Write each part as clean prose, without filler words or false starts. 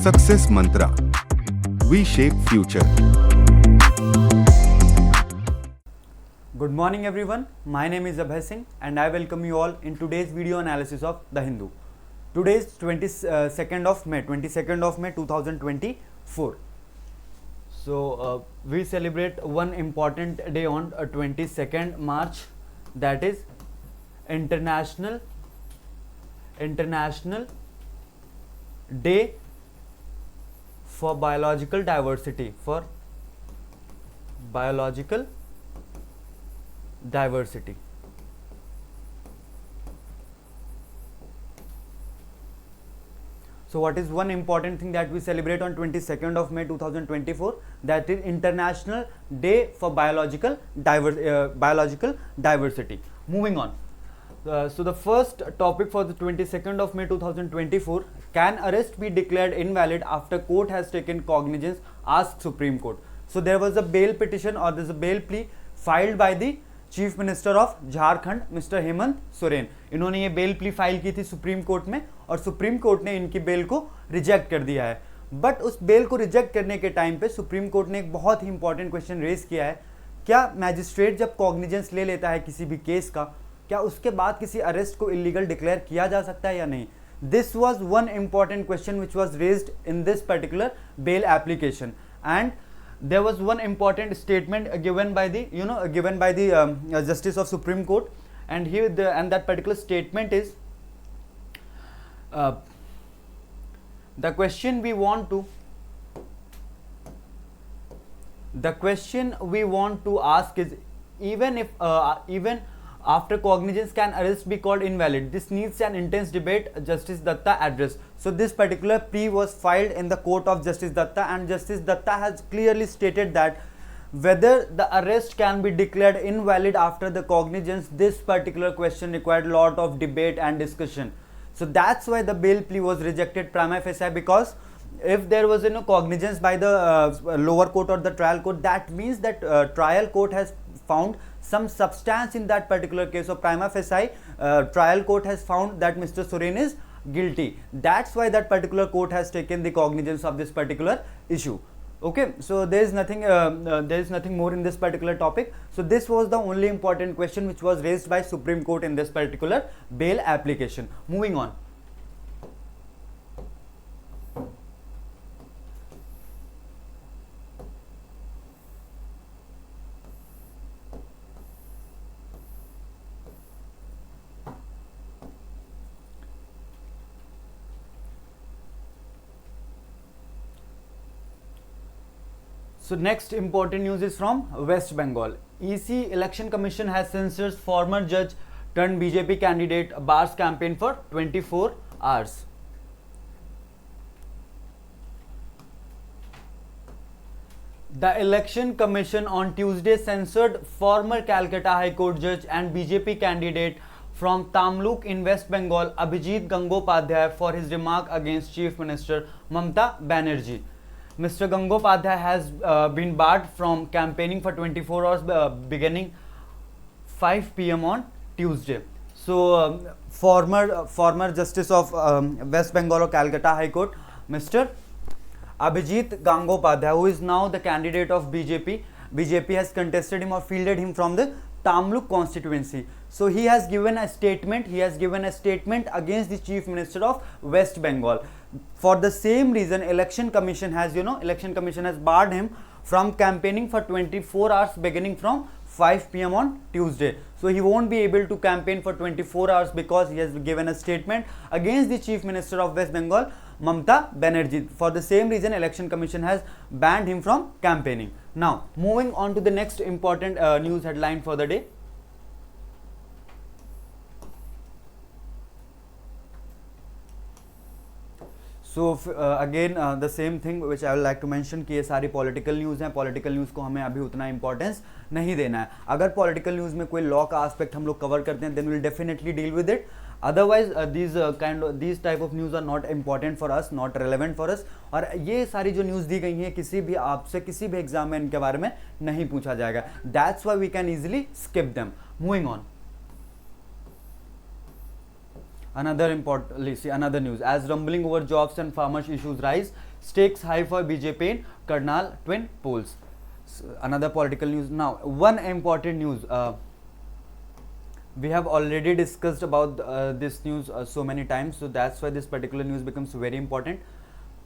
Success Mantra. We shape future. Good morning everyone. My name is Abhay Singh and I welcome you all in today's video analysis of The Hindu. Today is 22nd of May 2024. So we celebrate one important day on 22nd March, that is International Day for Biological Diversity, So what is one important thing that we celebrate on 22nd of May 2024? That is International Day for Biological Diversity. Moving on. So the first topic for the 22nd of May 2024, can arrest be declared invalid after court has taken cognizance, asked Supreme Court. So there was a bail petition or there's a bail plea filed by the chief minister of Jharkhand mister Hemant Soren. इन्होंने ये bell plea file की थी supreme court में और supreme court ने इनकी bell को reject कर दिया है. बट उस बेल को रिजेक्ट करने के टाइम पे सुप्रीम कोर्ट ने एक बहुत ही इंपॉर्टेंट क्वेश्चन रेज किया है. क्या मैजिस्ट्रेट जब कॉग्निजेंस ले लेता है किसी भी केस का, क्या उसके बाद किसी अरेस्ट को इलीगल डिक्लेयर किया जा सकता है या नहीं? This was one important question which was raised in this particular bail application. And there was one important statement given by the Justice of Supreme Court, and that particular statement is the question we want to ask is, even after cognizance, can arrest be called invalid? This needs an intense debate, Justice Datta addressed. So this particular plea was filed in the court of Justice Datta, and Justice Datta has clearly stated that whether the arrest can be declared invalid after the cognizance, this particular question required a lot of debate and discussion. So that's why the bail plea was rejected prima facie, because if there was cognizance by the lower court or the trial court, that means that trial court has found some substance in that particular case. So prima facie trial court has found that Mr. Soren is guilty. That's why that particular court has taken the cognizance of this particular issue. Okay, so there is nothing more in this particular topic. So this was the only important question which was raised by Supreme Court in this particular bail application. Moving on. So next important news is from West Bengal. EC Election Commission has censored former judge turned BJP candidate Bar's campaign for 24 hours. The Election Commission on Tuesday censored former Calcutta High Court judge and BJP candidate from Tamluk in West Bengal, Abhijit Gangopadhyay, for his remark against Chief Minister Mamata Banerjee. Mr. Gangopadhyay has been barred from campaigning for 24 hours beginning 5 p.m. on Tuesday. So former Justice of West Bengal or Calcutta High Court, Mr. Abhijit Gangopadhyay, who is now the candidate of BJP has contested him or fielded him from the Tamluk constituency. So he has given a statement against the Chief Minister of West Bengal. For the same reason, Election Commission has barred him from campaigning for 24 hours beginning from 5 p.m. on Tuesday. So he won't be able to campaign for 24 hours because he has given a statement against the Chief Minister of West Bengal, Mamata Banerjee. For the same reason, Election Commission has banned him from campaigning. Now, moving on to the next important news headline for the day. So again the same thing which I would like to mention कि ये सारी political news हैं. Political news को हमें अभी उतना importance नहीं देना है. अगर पॉलिटिकल न्यूज़ में कोई लॉ का आस्पेक्ट हम लोग कवर करते हैं then will definitely deal with it. Otherwise these type of news are not important for us, not relevant for us. और ये सारी जो न्यूज़ दी गई हैं किसी भी आपसे किसी भी एग्जाम में इनके बारे में नहीं पूछा जाएगा. That's why we can easily skip them. Moving on. Another news, as rumbling over jobs and farmers issues rise, stakes high for BJP in Karnal twin polls. Another political news now. One important news. We have already discussed about this news so many times, so that's why this particular news becomes very important.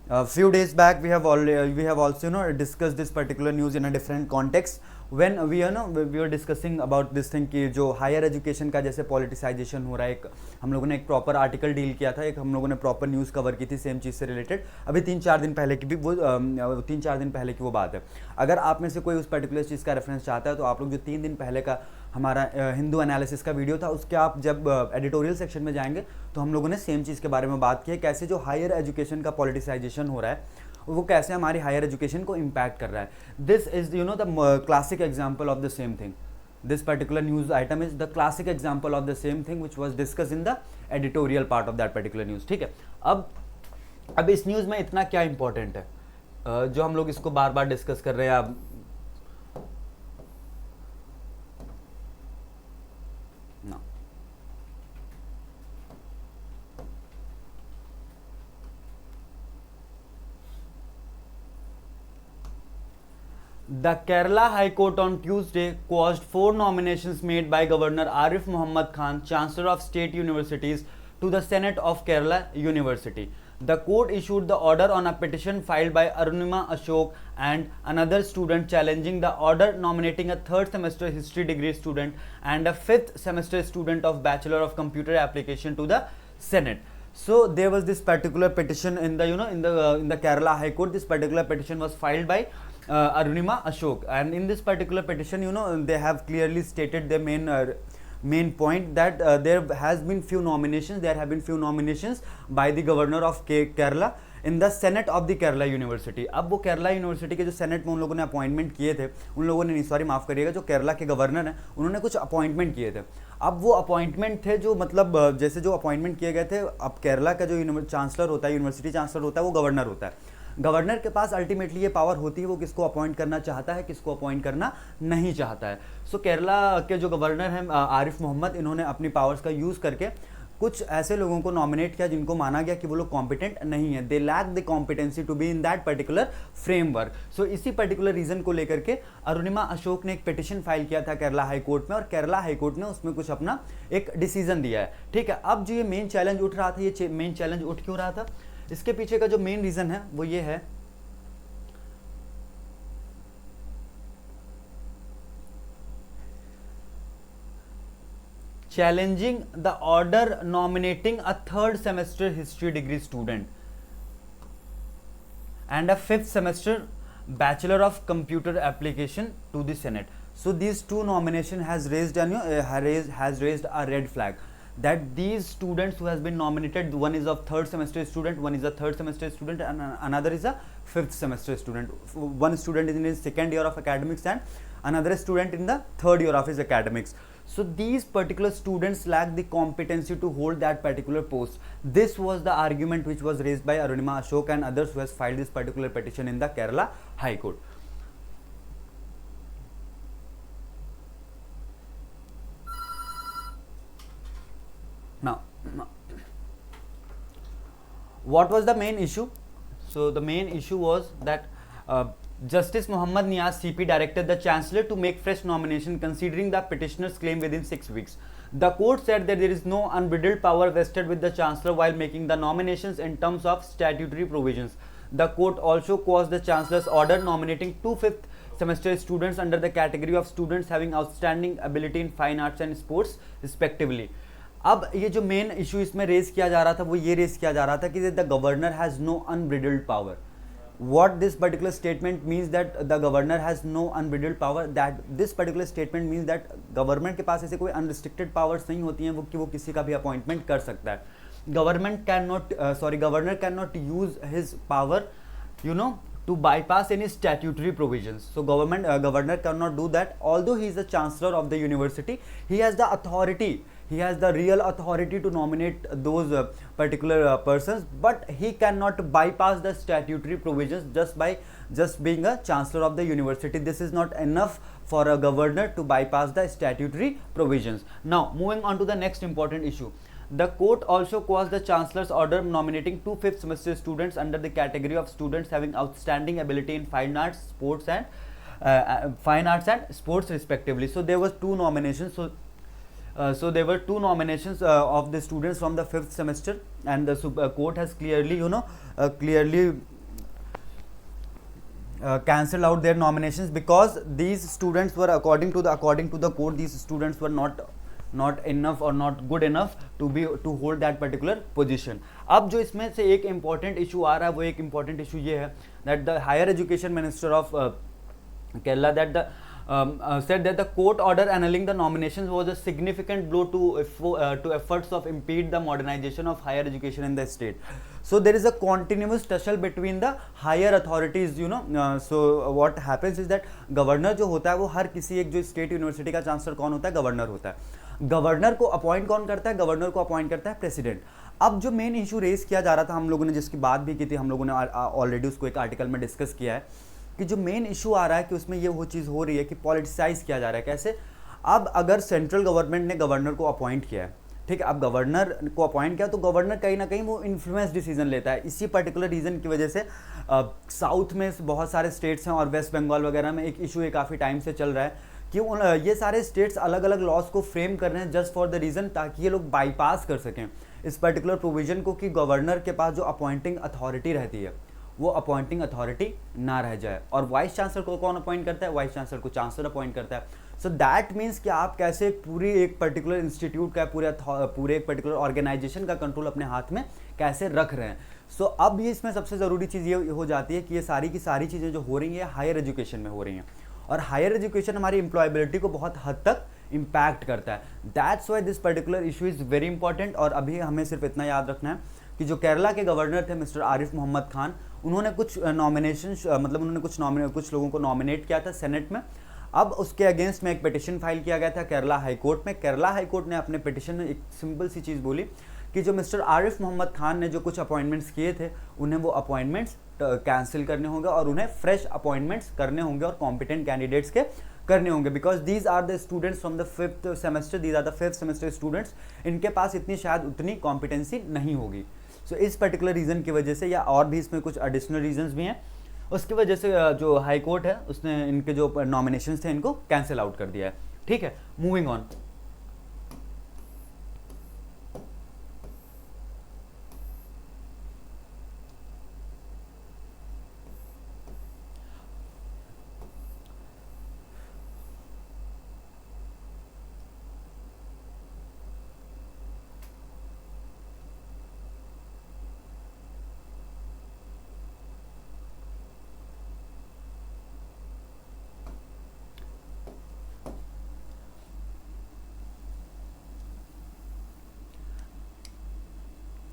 A few days back we have also discussed this particular news in a different context when we were discussing about this thing कि जो higher education का जैसे politicisation हो रहा है, एक हम लोगों ने एक प्रॉपर आर्टिकल डील किया था, एक हम लोगों ने प्रॉपर न्यूज़ कवर की थी सेम चीज़ से रिलेटेड, अभी 3-4 दिन पहले की भी वो 3-4 दिन पहले की वो बात है. अगर आप में से कोई उस पर्टिकुलर चीज़ का रेफरेंस चाहता है तो आप लोग जो 3 दिन पहले का हमारा हिंदू एनालिसिस का वीडियो था उसके आप जब एडिटोरियल सेक्शन में जाएंगे तो हम लोगों ने सेम चीज़ के बारे में बात की है, कैसे जो हायर एजुकेशन का पॉलिटिसाइजेशन हो रहा है वो कैसे हमारी हायर एजुकेशन को इम्पैक्ट कर रहा है. This is the classic example of the same thing. This particular news item is the classic example of the same thing which was discuss in the editorial part of that particular news. ठीक है, अब इस news में इतना क्या important है जो हम लोग इसको बार बार डिस्कस कर रहे हैं. अब The Kerala High Court on Tuesday quashed 4 nominations made by Governor Arif Muhammad Khan, Chancellor of State Universities, to the Senate of Kerala University. The court issued the order on a petition filed by Arunima Ashok and another student challenging the order nominating a 3rd semester history degree student and a 5th semester student of Bachelor of Computer Application to the Senate. So there was this particular petition in the in the Kerala High Court. This particular petition was filed by Arunima Ashok, and in this particular petition they have clearly stated their main point that there have been few nominations by the governor of Kerala in the Senate of the Kerala University. अब वो Kerala university के जो senate में उन लोगों ने appointment किए थे, उन लोगों ने नहीं, सॉरी माफ़ करिएगा, जो केरला के गवर्नर हैं उन्होंने कुछ अपॉइंटमेंट किए थे. अब वो अपॉइंटमेंट थे जो मतलब जैसे जो अपॉइंटमेंट किए गए थे, अब केरला का जो चांसलर होता है, यूनिवर्सिटी चांसलर होता है, वो गवर्नर होता है. गवर्नर के पास अल्टीमेटली ये पावर होती है वो किसको अपॉइंट करना चाहता है, किसको अपॉइंट करना नहीं चाहता है. सो केरला के जो गवर्नर हैं आरिफ मोहम्मद, इन्होंने अपनी पावर्स का यूज़ करके कुछ ऐसे लोगों को नॉमिनेट किया जिनको माना गया कि वो लोग कॉम्पिटेंट नहीं है, they lack the competency to be in that particular framework. So इसी पर्टिकुलर रीजन को लेकर के अरुणिमा अशोक ने एक पिटिशन फाइल किया था केरला हाई कोर्ट में, और केरला हाई कोर्ट ने उसमें कुछ अपना एक डिसीजन दिया है. ठीक है, अब जो ये मेन चैलेंज उठ रहा था, ये मेन चैलेंज उठ क्यों रहा था, इसके पीछे का जो मेन रीजन है वो ये है challenging the order nominating a 3rd semester history degree student and a 5th semester bachelor of computer application to the Senate. So these two nomination has raised a red flag that these students who has been nominated, one is of 3rd semester student, one is a 3rd semester student, and another is a 5th semester student. One student is in his 2nd year of academics and another student in the 3rd year of his academics. So these particular students lack the competency to hold that particular post. This was the argument which was raised by Arunima Ashok and others who has filed this particular petition in the Kerala High Court. Now, what was the main issue? So the main issue was that Justice Muhammad Niaz CP directed the Chancellor to make fresh nomination considering the petitioner's claim within 6 weeks. The court said that there is no unbridled power vested with the Chancellor while making the nominations in terms of statutory provisions. The court also quashed the Chancellor's order nominating 2 5th semester students under the category of students having outstanding ability in fine arts and sports respectively. अब ये जो main issue इसमें raise किया जा रहा था वो ये रेज किया जा रहा था कि the governor has no unbridled power. What this particular statement means that the governor has no unbridled power, that this particular statement means that government के पास ऐसे कोई unrestricted powers नहीं होती हैं वो कि वो किसी का भी appointment कर सकता है. Governor cannot use his power to bypass any statutory provisions. So governor cannot do that. Although he is the chancellor of the university, he has the authority. He has the real authority to nominate those particular persons, but he cannot bypass the statutory provisions just being a chancellor of the university. This is not enough for a governor to bypass the statutory provisions. Now, moving on to the next important issue. The court also quashed the chancellor's order nominating 2 fifth semester students under the category of students having outstanding ability in fine arts, sports respectively. So there was two nominations. So there were two nominations of the students from the 5th semester, and the court has clearly, cancelled out their nominations because these students were, according to the court, these students were not enough or not good enough to hold that particular position. अब जो इसमें से एक important issue आ रहा है, वो एक important issue ये है that the higher education minister of Kerala said that the court order annulling the nominations was a significant blow to efforts of impede the modernization of higher education in the state. So there is a continuous tussle between the higher authorities, so what happens is that governor जो होता है वो हर किसी एक जो state university का chancellor कौन होता है, governor होता है. गवर्नर को अपॉइंट कौन करता है, गवर्नर को अपॉइंट करता है प्रेसिडेंट. अब जो मेन इशू रेज किया जा रहा था, हम लोगों ने जिसकी बात भी की थी, हम लोगों ने ऑलरेडी उसको एक आर्टिकल में डिस्कस किया है कि जो मेन इशू आ रहा है कि उसमें ये वो चीज़ हो रही है कि पॉलिटिसाइज किया जा रहा है. कैसे? अब अगर सेंट्रल गवर्नमेंट ने गवर्नर को अपॉइंट किया है, ठीक है, अब गवर्नर को अपॉइंट किया तो गवर्नर कहीं ना कहीं वो इन्फ्लुएंस डिसीजन लेता है. इसी पर्टिकुलर रीज़न की वजह से साउथ में बहुत सारे स्टेट्स हैं और वेस्ट बंगाल वगैरह में एक इशू ये काफ़ी टाइम से चल रहा है कि ये सारे स्टेट्स अलग अलग लॉज को फ्रेम कर रहे हैं जस्ट फॉर द रीज़न ताकि ये लोग बाईपास कर सकें इस पर्टिकुलर प्रोविजन को कि गवर्नर के पास जो अपॉइंटिंग अथॉरिटी रहती है वो अपॉइंटिंग अथॉरिटी ना रह जाए. और वाइस चांसलर को कौन अपॉइंट करता है? वाइस चांसलर को चांसलर अपॉइंट करता है. सो दैट मीन्स कि आप कैसे पूरी एक पर्टिकुलर इंस्टीट्यूट का पूरे एक पर्टिकुलर ऑर्गेनाइजेशन का कंट्रोल अपने हाथ में कैसे रख रहे हैं. सो अब ये इसमें सबसे ज़रूरी चीज़ ये हो जाती है कि ये सारी की सारी चीज़ें जो हो रही हैं हायर एजुकेशन में हो रही हैं और हायर एजुकेशन हमारी एम्प्लॉयबिलिटी को बहुत हद तक इम्पैक्ट करता है. That's why this particular issue is very important. और अभी हमें सिर्फ इतना याद रखना है कि जो केरला के गवर्नर थे मिस्टर आरिफ मोहम्मद खान, उन्होंने कुछ नॉमिनेशन मतलब उन्होंने कुछ लोगों को नॉमिनेट किया था सेनेट में. अब उसके अगेंस्ट में एक पिटिशन फाइल किया गया था केरला हाई कोर्ट में. केरला हाई कोर्ट ने अपने पिटिशन में एक सिंपल सी चीज़ बोली कि जो मिस्टर आरिफ मोहम्मद खान ने जो कुछ अपॉइंटमेंट्स किए थे उन्हें वो अपॉइंटमेंट्स कैंसिल करने होंगे और उन्हें फ्रेश अपॉइंटमेंट्स करने होंगे और कॉम्पिटेंट कैंडिडेट्स के करने होंगे because these are the students from the 5th semester, these are the 5th semester students. इनके पास इतनी शायद उतनी कॉम्पिटेंसी नहीं होगी. सो इस पर्टिकुलर रीज़न की वजह से या और भी इसमें कुछ एडिशनल रीजंस भी हैं, उसकी वजह से जो हाई कोर्ट है उसने इनके जो नॉमिनेशंस थे इनको कैंसिल आउट कर दिया है. ठीक है, moving on.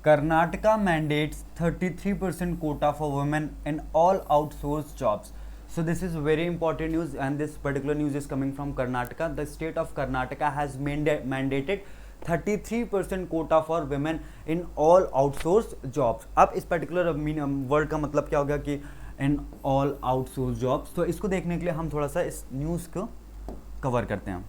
Karnataka mandates 33% quota for women in all outsourced jobs. So this is very important news and this particular news is coming from Karnataka. The state of Karnataka has mandated 33% quota for women in all outsourced jobs. अब इस particular word का मतलब क्या हो गया कि in all outsourced jobs. तो इसको देखने के लिए हम थोड़ा सा इस न्यूज़ को कवर करते हैं.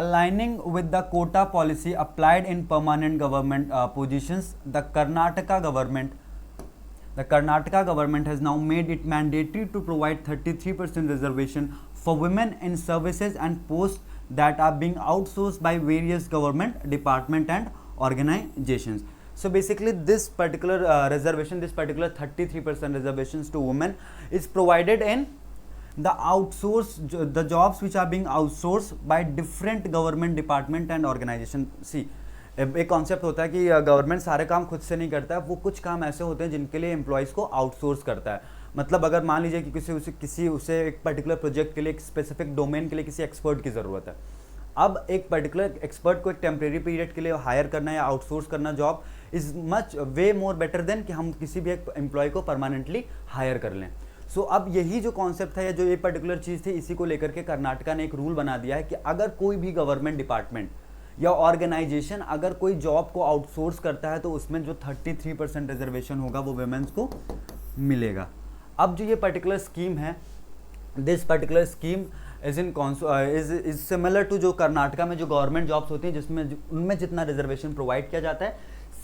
Aligning with the quota policy applied in permanent government positions, the Karnataka government has now made it mandatory to provide 33% reservation for women in services and posts that are being outsourced by various government department and organizations. So basically this particular reservation, this particular 33% reservations to women is provided in the jobs which are being outsourced by different government department and organization. See, एक concept होता है कि government सारे काम खुद से नहीं करता है, वो कुछ काम ऐसे होते हैं जिनके लिए एम्प्लॉयज़ को आउटसोर्स करता है. मतलब अगर मान लीजिए कि उसे एक पर्टिकुलर प्रोजेक्ट के लिए, एक स्पेसिफिक डोमेन के लिए किसी एक्सपर्ट की ज़रूरत है. अब एक पर्टिकुलर एक्सपर्ट को एक टेम्प्रेरी पीरियड के लिए हायर करना या आउटसोर्स करना job is much way more better than कि हम किसी भी एक एम्प्लॉय को परमानेंटली हायर कर लें. सो अब यही जो कॉन्सेप्ट है या जो ये पर्टिकुलर चीज़ थी, इसी को लेकर के कर्नाटका ने एक रूल बना दिया है कि अगर कोई भी गवर्नमेंट डिपार्टमेंट या ऑर्गेनाइजेशन अगर कोई जॉब को आउटसोर्स करता है तो उसमें जो 33% रिजर्वेशन होगा वो वुमेन्स को मिलेगा. अब जो ये पर्टिकुलर स्कीम है this particular scheme is similar to जो कर्नाटका में जो गवर्नमेंट जॉब्स होती हैं जिसमें उनमें जितना रिजर्वेशन प्रोवाइड किया जाता है,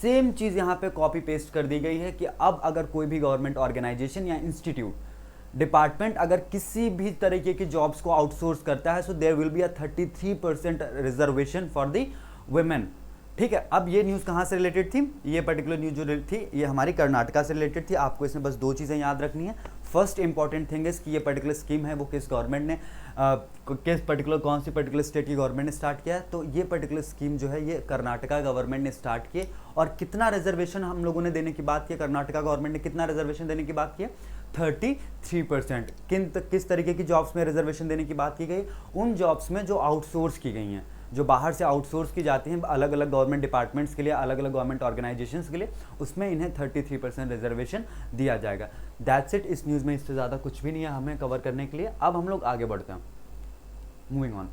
सेम चीज़ यहाँ पे कॉपी पेस्ट कर दी गई है कि अब अगर कोई भी गवर्नमेंट ऑर्गेनाइजेशन या इंस्टीट्यूट डिपार्टमेंट अगर किसी भी तरीके की जॉब्स को आउटसोर्स करता है, so there will be a 33% reservation for the women. ठीक है, अब ये न्यूज़ कहाँ से रिलेटेड थी? ये पर्टिकुलर न्यूज़ जो थी ये हमारी कर्नाटका से रिलेटेड थी। आपको इसमें बस दो चीज़ें याद रखनी है। फर्स्ट इंपॉर्टेंट थिंग इज कि ये पर्टिकुलर स्कीम है वो किस गवर्नमेंट ने किस पर्टिकुलर कौन सी पर्टिकुलर स्टेट की गवर्नमेंट ने स्टार्ट किया है। तो ये पर्टिकुलर स्कीम जो है ये कर्नाटका गवर्नमेंट ने स्टार्ट की। और कितना रिजर्वेशन हम लोगों ने देने की बात की, कर्नाटका गवर्नमेंट ने कितना रिजर्वेशन देने की बात की है? 33%। किस तरीके की जॉब्स में रिजर्वेशन देने की बात की गई? उन जॉब्स में जो आउटसोर्स की गई हैं, जो बाहर से आउटसोर्स की जाती हैं अलग अलग गवर्नमेंट डिपार्टमेंट्स के लिए, अलग अलग गवर्नमेंट ऑर्गेनाइजेशंस के लिए, उसमें इन्हें 33% रिजर्वेशन दिया जाएगा। That's it. इस न्यूज़ में इससे ज़्यादा कुछ भी नहीं है हमें कवर करने के लिए। अब हम लोग आगे बढ़ते हैं, moving on.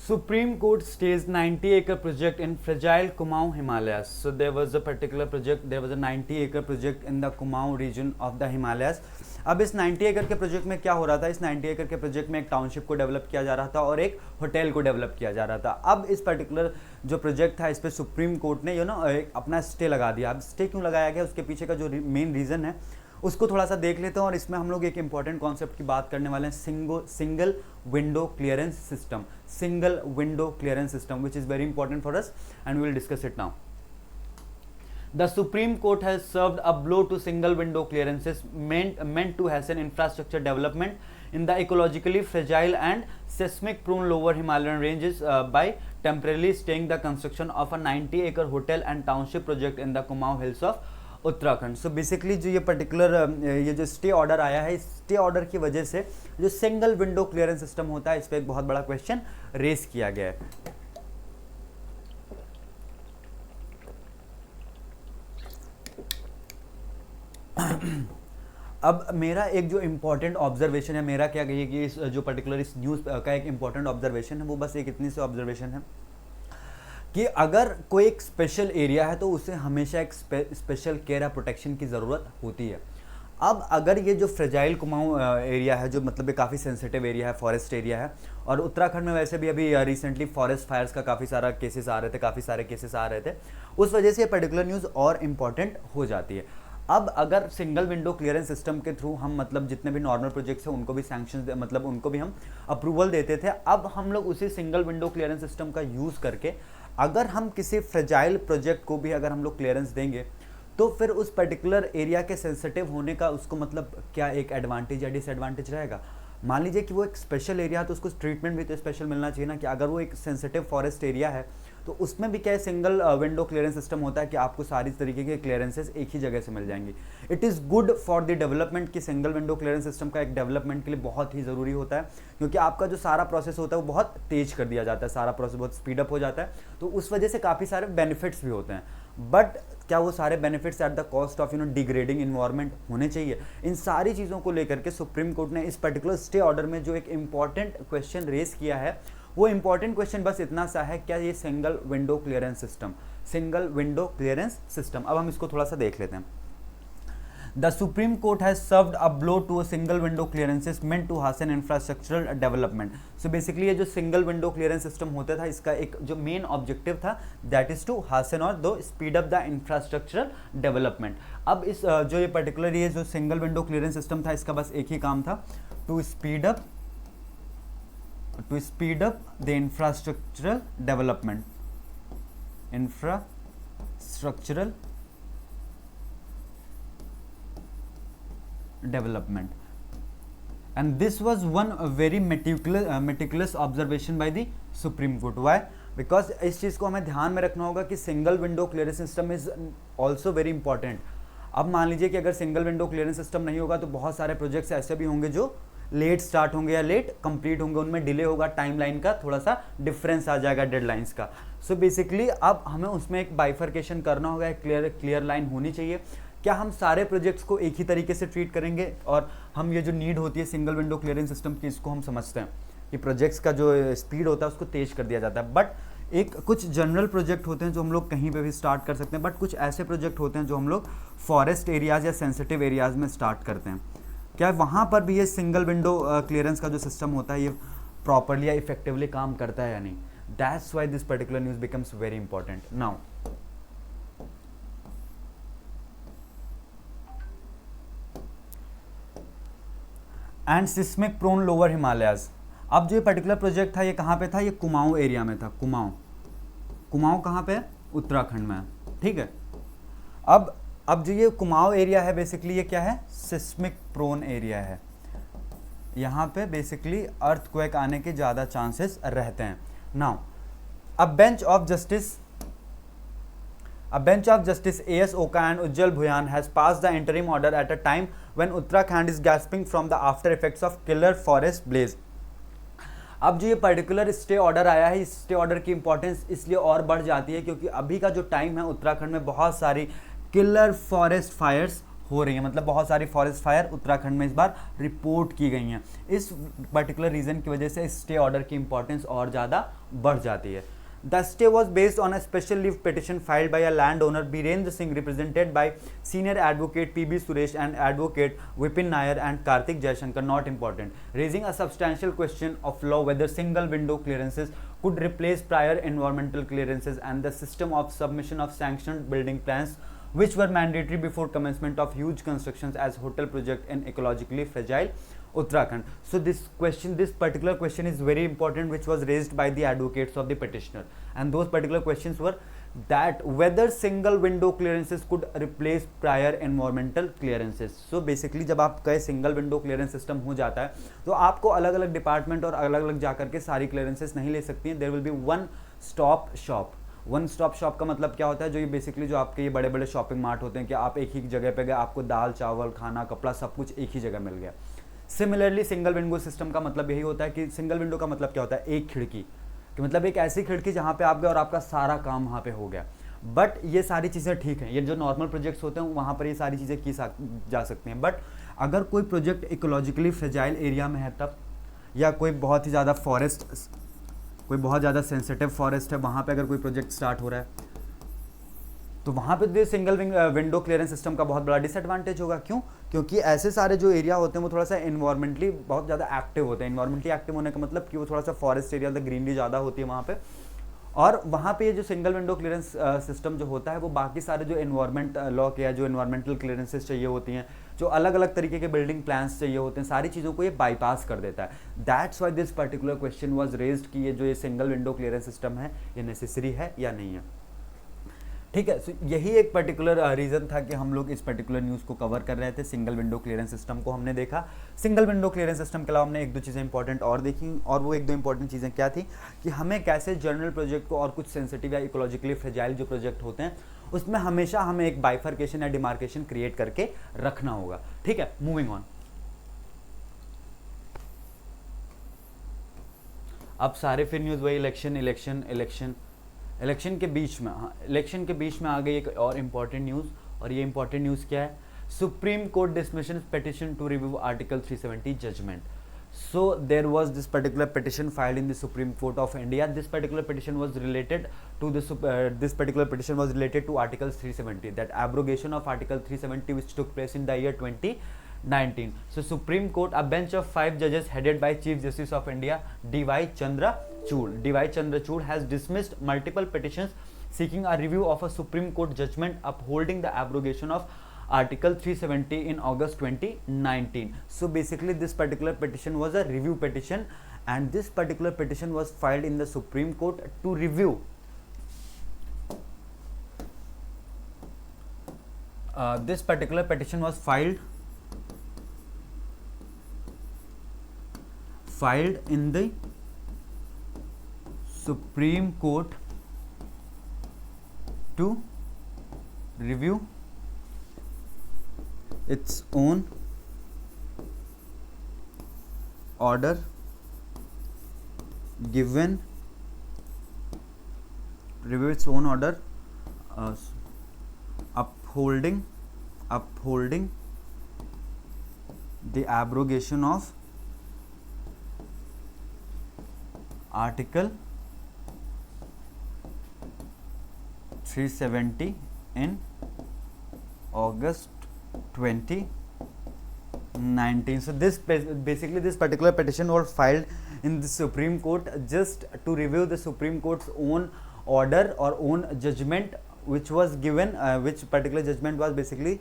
Supreme Court stays 90-acre project in fragile Kumaon Himalayas. So there was a particular project, there was a 90-acre project in the Kumaon region of the Himalayas. अब इस 90 एकड़ के प्रोजेक्ट में क्या हो रहा था? इस 90 एकड़ के प्रोजेक्ट में एक टाउनशिप को डेवलप किया जा रहा था और एक होटल को डेवलप किया जा रहा था। अब इस पर्टिकुलर जो प्रोजेक्ट था इस पर सुप्रीम कोर्ट ने अपना स्टे लगा दिया। अब स्टे क्यों लगाया गया, उसके पीछे का जो मेन रीज़न है उसको थोड़ा सा देख लेते हैं। और इसमें हम लोग एक इंपॉर्टेंट कॉन्सेप्ट की बात करने वाले हैं, single window clearance system. Single window clearance system which is very important for us and we will discuss it now. The Supreme Court has served a blow to single window clearances meant to hasten infrastructure development in the ecologically fragile and seismic prone lower Himalayan ranges by temporarily staying the construction of a 90-acre hotel and township project in the Kumaon Hills of Uttarakhand. So basically जो ये particular ये जो stay order आया है, इस stay order की वजह से जो सिंगल विंडो क्लियरेंस सिस्टम होता है इस पर एक बहुत बड़ा क्वेश्चन रेस किया गया है। अब मेरा एक जो इम्पॉर्टेंट ऑब्जर्वेशन है, मेरा क्या कहिए कि इस जो पर्टिकुलर इस न्यूज़ का एक इम्पॉर्टेंट ऑब्जर्वेशन है वो बस एक इतनी सी ऑब्जर्वेशन है कि अगर कोई एक स्पेशल एरिया है तो उसे हमेशा एक स्पेशल केयर या प्रोटेक्शन की ज़रूरत होती है। अब अगर ये जो फ्रेजाइल कुमाऊं एरिया है, जो मतलब ये काफ़ी सेंसिटिव एरिया है, फॉरेस्ट एरिया है, और उत्तराखंड में वैसे भी अभी रिसेंटली फॉरेस्ट फायर्स का काफ़ी सारा केसेस आ रहे थे, काफ़ी सारे केसेस आ रहे थे, उस वजह से ये पर्टिकुलर न्यूज़ और इम्पॉर्टेंट हो जाती है। अब अगर सिंगल विंडो क्लियरेंस सिस्टम के थ्रू हम मतलब जितने भी नॉर्मल प्रोजेक्ट्स हैं उनको भी सैंक्शन मतलब उनको भी हम अप्रूवल देते थे, अब हम लोग उसी सिंगल विंडो क्लियरेंस सिस्टम का यूज़ करके अगर हम किसी फ्रेजाइल प्रोजेक्ट को भी अगर हम लोग क्लियरेंस देंगे तो फिर उस पर्टिकुलर एरिया के सेंसिटिव होने का उसको मतलब क्या एक एडवांटेज या डिसएडवांटेज रहेगा। मान लीजिए कि वो एक स्पेशल एरिया है तो उसको ट्रीटमेंट भी तो स्पेशल मिलना चाहिए ना, कि अगर वो एक सेंसिटिव फॉरेस्ट एरिया है तो उसमें भी क्या सिंगल विंडो क्लियरेंस सिस्टम होता है कि आपको सारी तरीके के क्लियरेंसेस एक ही जगह से मिल जाएंगी। It is good for the development कि सिंगल विंडो क्लियरेंस सिस्टम का एक डेवलपमेंट के लिए बहुत ही ज़रूरी होता है, क्योंकि आपका जो सारा प्रोसेस होता है वो बहुत तेज कर दिया जाता है, सारा प्रोसेस बहुत स्पीडअप हो जाता है, तो उस वजह से काफ़ी सारे बेनिफिट्स भी होते हैं। बट क्या वो सारे benefits at the cost of degrading environment होने चाहिए? इन सारी चीज़ों को लेकर के सुप्रीम कोर्ट ने इस पर्टिकुलर स्टे ऑर्डर में जो एक इम्पॉर्टेंट क्वेश्चन रेज किया है, वो इंपॉर्टेंट क्वेश्चन बस इतना सा है, क्या ये single window clearance system, single window clearance system, अब हम इसको थोड़ा सा देख लेते हैं। The supreme Court has served a blow to a single window clearances meant to hasten infrastructural development. So basically ये जो सिंगल विंडो क्लियरेंस सिस्टम होता था इसका एक जो मेन ऑब्जेक्टिव था दैट इज टू हासन और दो speed up the infrastructural development. अब इस जो ये पर्टिकुलर ये जो सिंगल विंडो क्लियरेंस सिस्टम था इसका बस एक ही काम था, to speed up the infrastructural development, infrastructural development, and this was one very meticulous observation by the Supreme Court. Why? Because इस चीज़ को हमें ध्यान में रखना होगा कि single window clearance system is also very important. अब मान लीजिए कि अगर सिंगल विंडो क्लियरेंस सिस्टम नहीं होगा तो बहुत सारे प्रोजेक्ट्स ऐसे भी होंगे जो लेट स्टार्ट होंगे या लेट कंप्लीट होंगे, उनमें डिले होगा, टाइमलाइन का थोड़ा सा डिफरेंस आ जाएगा डेडलाइंस का। सो बेसिकली अब हमें उसमें एक बाइफर्केशन करना होगा, एक क्लियर लाइन होनी चाहिए। क्या हम सारे प्रोजेक्ट्स को एक ही तरीके से ट्रीट करेंगे, और हम ये जो नीड होती है सिंगल विंडो क्लियरेंस सिस्टम की, इसको हम समझते हैं कि प्रोजेक्ट्स का जो स्पीड होता है उसको तेज कर दिया जाता है। बट एक कुछ जनरल प्रोजेक्ट होते हैं जो हम लोग कहीं पे भी स्टार्ट कर सकते हैं, बट कुछ ऐसे प्रोजेक्ट होते हैं जो हम लोग फॉरेस्ट एरियाज़ या सेंसिटिव एरियाज़ में स्टार्ट करते हैं। क्या वहाँ पर भी ये सिंगल विंडो क्लियरेंस का जो सिस्टम होता है ये प्रॉपरली या इफेक्टिवली काम करता है या नहीं? That's why this particular news becomes very important now. And seismic prone lower Himalayas. अब जो ये पर्टिकुलर प्रोजेक्ट था ये कहाँ पे था? ये कुमाऊं एरिया में था। कुमाऊं कहाँ पे है? उत्तराखंड में है, ठीक है। अब जो ये कुमाऊं एरिया है बेसिकली ये क्या है? सिस्मिक प्रोन एरिया है। यहाँ पे बेसिकली अर्थक्वेक आने के ज़्यादा चांसेस रहते हैं। Now a bench of Justice A.S. Oka and Ujjal Bhuyan has passed the interim order at a time when Uttarakhand is gasping from the after effects of killer forest blaze. अब जो ये particular stay order आया है, इस stay order की importance इसलिए और बढ़ जाती है क्योंकि अभी का जो टाइम है उत्तराखंड में बहुत सारी किलर फॉरेस्ट फायर्स हो रही हैं, मतलब बहुत सारी फॉरेस्ट फायर उत्तराखंड में इस बार रिपोर्ट की गई हैं। इस पर्टिकुलर रीज़न की वजह से स्टे ऑर्डर की इंपॉर्टेंस और ज़्यादा बढ़ जाती है। The stay was based on a special leave petition filed by a landowner Birendra Singh, represented by senior advocate P.B. Suresh and advocate Vipin Nair and Karthik Jaishankar, not important, raising a substantial question of law whether single window clearances could replace prior environmental clearances and the system of submission of sanctioned building plans which were mandatory before commencement of huge constructions as hotel project in ecologically fragile Uttarakhand. So this particular question is very important, which was raised by the advocates of the petitioner, and those particular questions were that whether single window clearances could replace prior environmental clearances. So basically जब आप कहे single window clearance system हो जाता है तो आपको अलग अलग डिपार्टमेंट और अलग अलग जाकर के सारी क्लियरेंसेस नहीं ले सकती हैं। There will be one stop shop का मतलब क्या होता है? जो ये बेसिकली जो आपके ये बड़े बड़े शॉपिंग मार्ट होते हैं कि आप एक ही जगह पे गए, आपको दाल चावल खाना कपड़ा सब कुछ एक ही जगह मिल गया। सिमिलरली सिंगल विंडो सिस्टम का मतलब यही होता है कि सिंगल विंडो का मतलब क्या होता है? एक खिड़की, कि मतलब एक ऐसी खिड़की जहाँ पे आप गए और आपका सारा काम वहाँ पे हो गया। बट ये सारी चीज़ें ठीक हैं, ये जो नॉर्मल प्रोजेक्ट्स होते हैं वहाँ पर ये सारी चीज़ें की जा सकती हैं। बट अगर कोई प्रोजेक्ट इकोलॉजिकली फ्रेजाइल एरिया में है तब, या कोई बहुत ही ज़्यादा कोई बहुत ज़्यादा सेंसिटिव फॉरेस्ट है, वहाँ पे अगर कोई प्रोजेक्ट स्टार्ट हो रहा है तो वहाँ पे सिंगल विंडो क्लियरेंस सिस्टम का बहुत बड़ा डिसएडवांटेज होगा। क्यों? क्योंकि ऐसे सारे जो एरिया होते हैं वो थोड़ा सा इन्वायरमेंटली बहुत ज़्यादा एक्टिव होते हैं। इन्वायरमेंटली एक्टिव होने का मतलब कि वो थोड़ा सा फॉरेस्ट एरिया, ग्रीनरी ज़्यादा होती है वहाँ पे, और वहाँ पे ये जो सिंगल विंडो क्लियरेंस सिस्टम जो होता है वो बाकी सारे जो एनवायरमेंट लॉ के या जो एनवायरमेंटल क्लियरेंसेस चाहिए होती हैं, जो अलग अलग तरीके के बिल्डिंग प्लान्स चाहिए होते हैं, सारी चीज़ों को ये बाईपास कर देता है। That's why this particular question was raised कि ये जो ये सिंगल विंडो क्लियरेंस सिस्टम है ये नेसेसरी है या नहीं है। ठीक है, सो यही एक पर्टिकुलर रीज़न था कि हम लोग इस पर्टिकुलर न्यूज़ को कवर कर रहे थे। सिंगल विंडो क्लियरेंस सिस्टम को हमने देखा। सिंगल विंडो क्लियरेंस सिस्टम के अलावा हमने एक दो चीज़ें इंपॉर्टेंट और देखी, और वो एक दो इंपॉर्टेंट चीज़ें क्या थी कि हमें कैसे जर्नल प्रोजेक्ट को और कुछ सेंसिटिव या इकोलॉजिकली फ्रेजाइल जो प्रोजेक्ट होते हैं उसमें हमेशा हमें एक बाइफर्केशन या डिमार्केशन क्रिएट करके रखना होगा। ठीक है, मूविंग ऑन। अब सारे फिर न्यूज़ वही इलेक्शन के बीच में, हाँ इलेक्शन के बीच में आ गई एक और इम्पॉर्टेंट न्यूज़, और ये इम्पॉर्टेंट न्यूज़ क्या है? Supreme Court dismisses petition to review article 370 judgment. So there was this particular petition filed in the Supreme Court of India. This particular petition was related to Article 370, that abrogation of Article 370 which took place in the year 2019. So Supreme Court, a bench of 5 judges headed by Chief Justice of India D.Y. Chandrachud has dismissed multiple petitions seeking a review of a Supreme Court judgment upholding the abrogation of Article 370 in August 2019. So basically this particular petition was a review petition, and this particular petition was filed in the Supreme Court to review this particular petition was filed in the Supreme Court to review its own order given review its own order upholding the abrogation of article 370 in August 2019. So this basically this particular petition was filed in the Supreme Court just to review the Supreme Court's own order or own judgment which was given, which particular judgment was basically,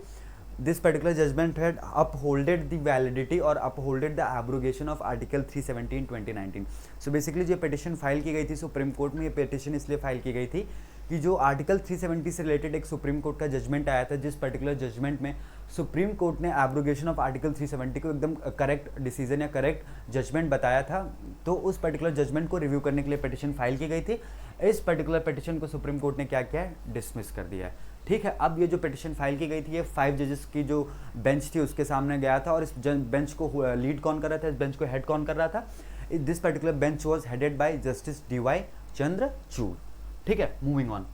this particular judgment had upholded the validity or upholded the abrogation of article 370 in 2019. So basically जो petition file की गई थी supreme court में, ये petition इसलिए file की गई थी कि जो आर्टिकल 370 से रिलेटेड एक सुप्रीम कोर्ट का जजमेंट आया था, जिस पर्टिकुलर जजमेंट में सुप्रीम कोर्ट ने एब्रोगेशन ऑफ आर्टिकल 370 को एकदम करेक्ट डिसीजन या करेक्ट जजमेंट बताया था, तो उस पर्टिकुलर जजमेंट को रिव्यू करने के लिए पिटिशन फाइल की गई थी। इस पर्टिकुलर पिटिशन को सुप्रीम कोर्ट ने क्या किया है, डिसमिस कर दिया है। ठीक है, अब ये जो पिटिशन फाइल की गई थी ये 5 जजेस की जो बेंच थी उसके सामने गया था, और इस बेंच को लीड कौन कर रहा था, इस बेंच को हेड कौन कर रहा था, this particular bench was headed by justice DY Chandrachud. ठीक है, moving on.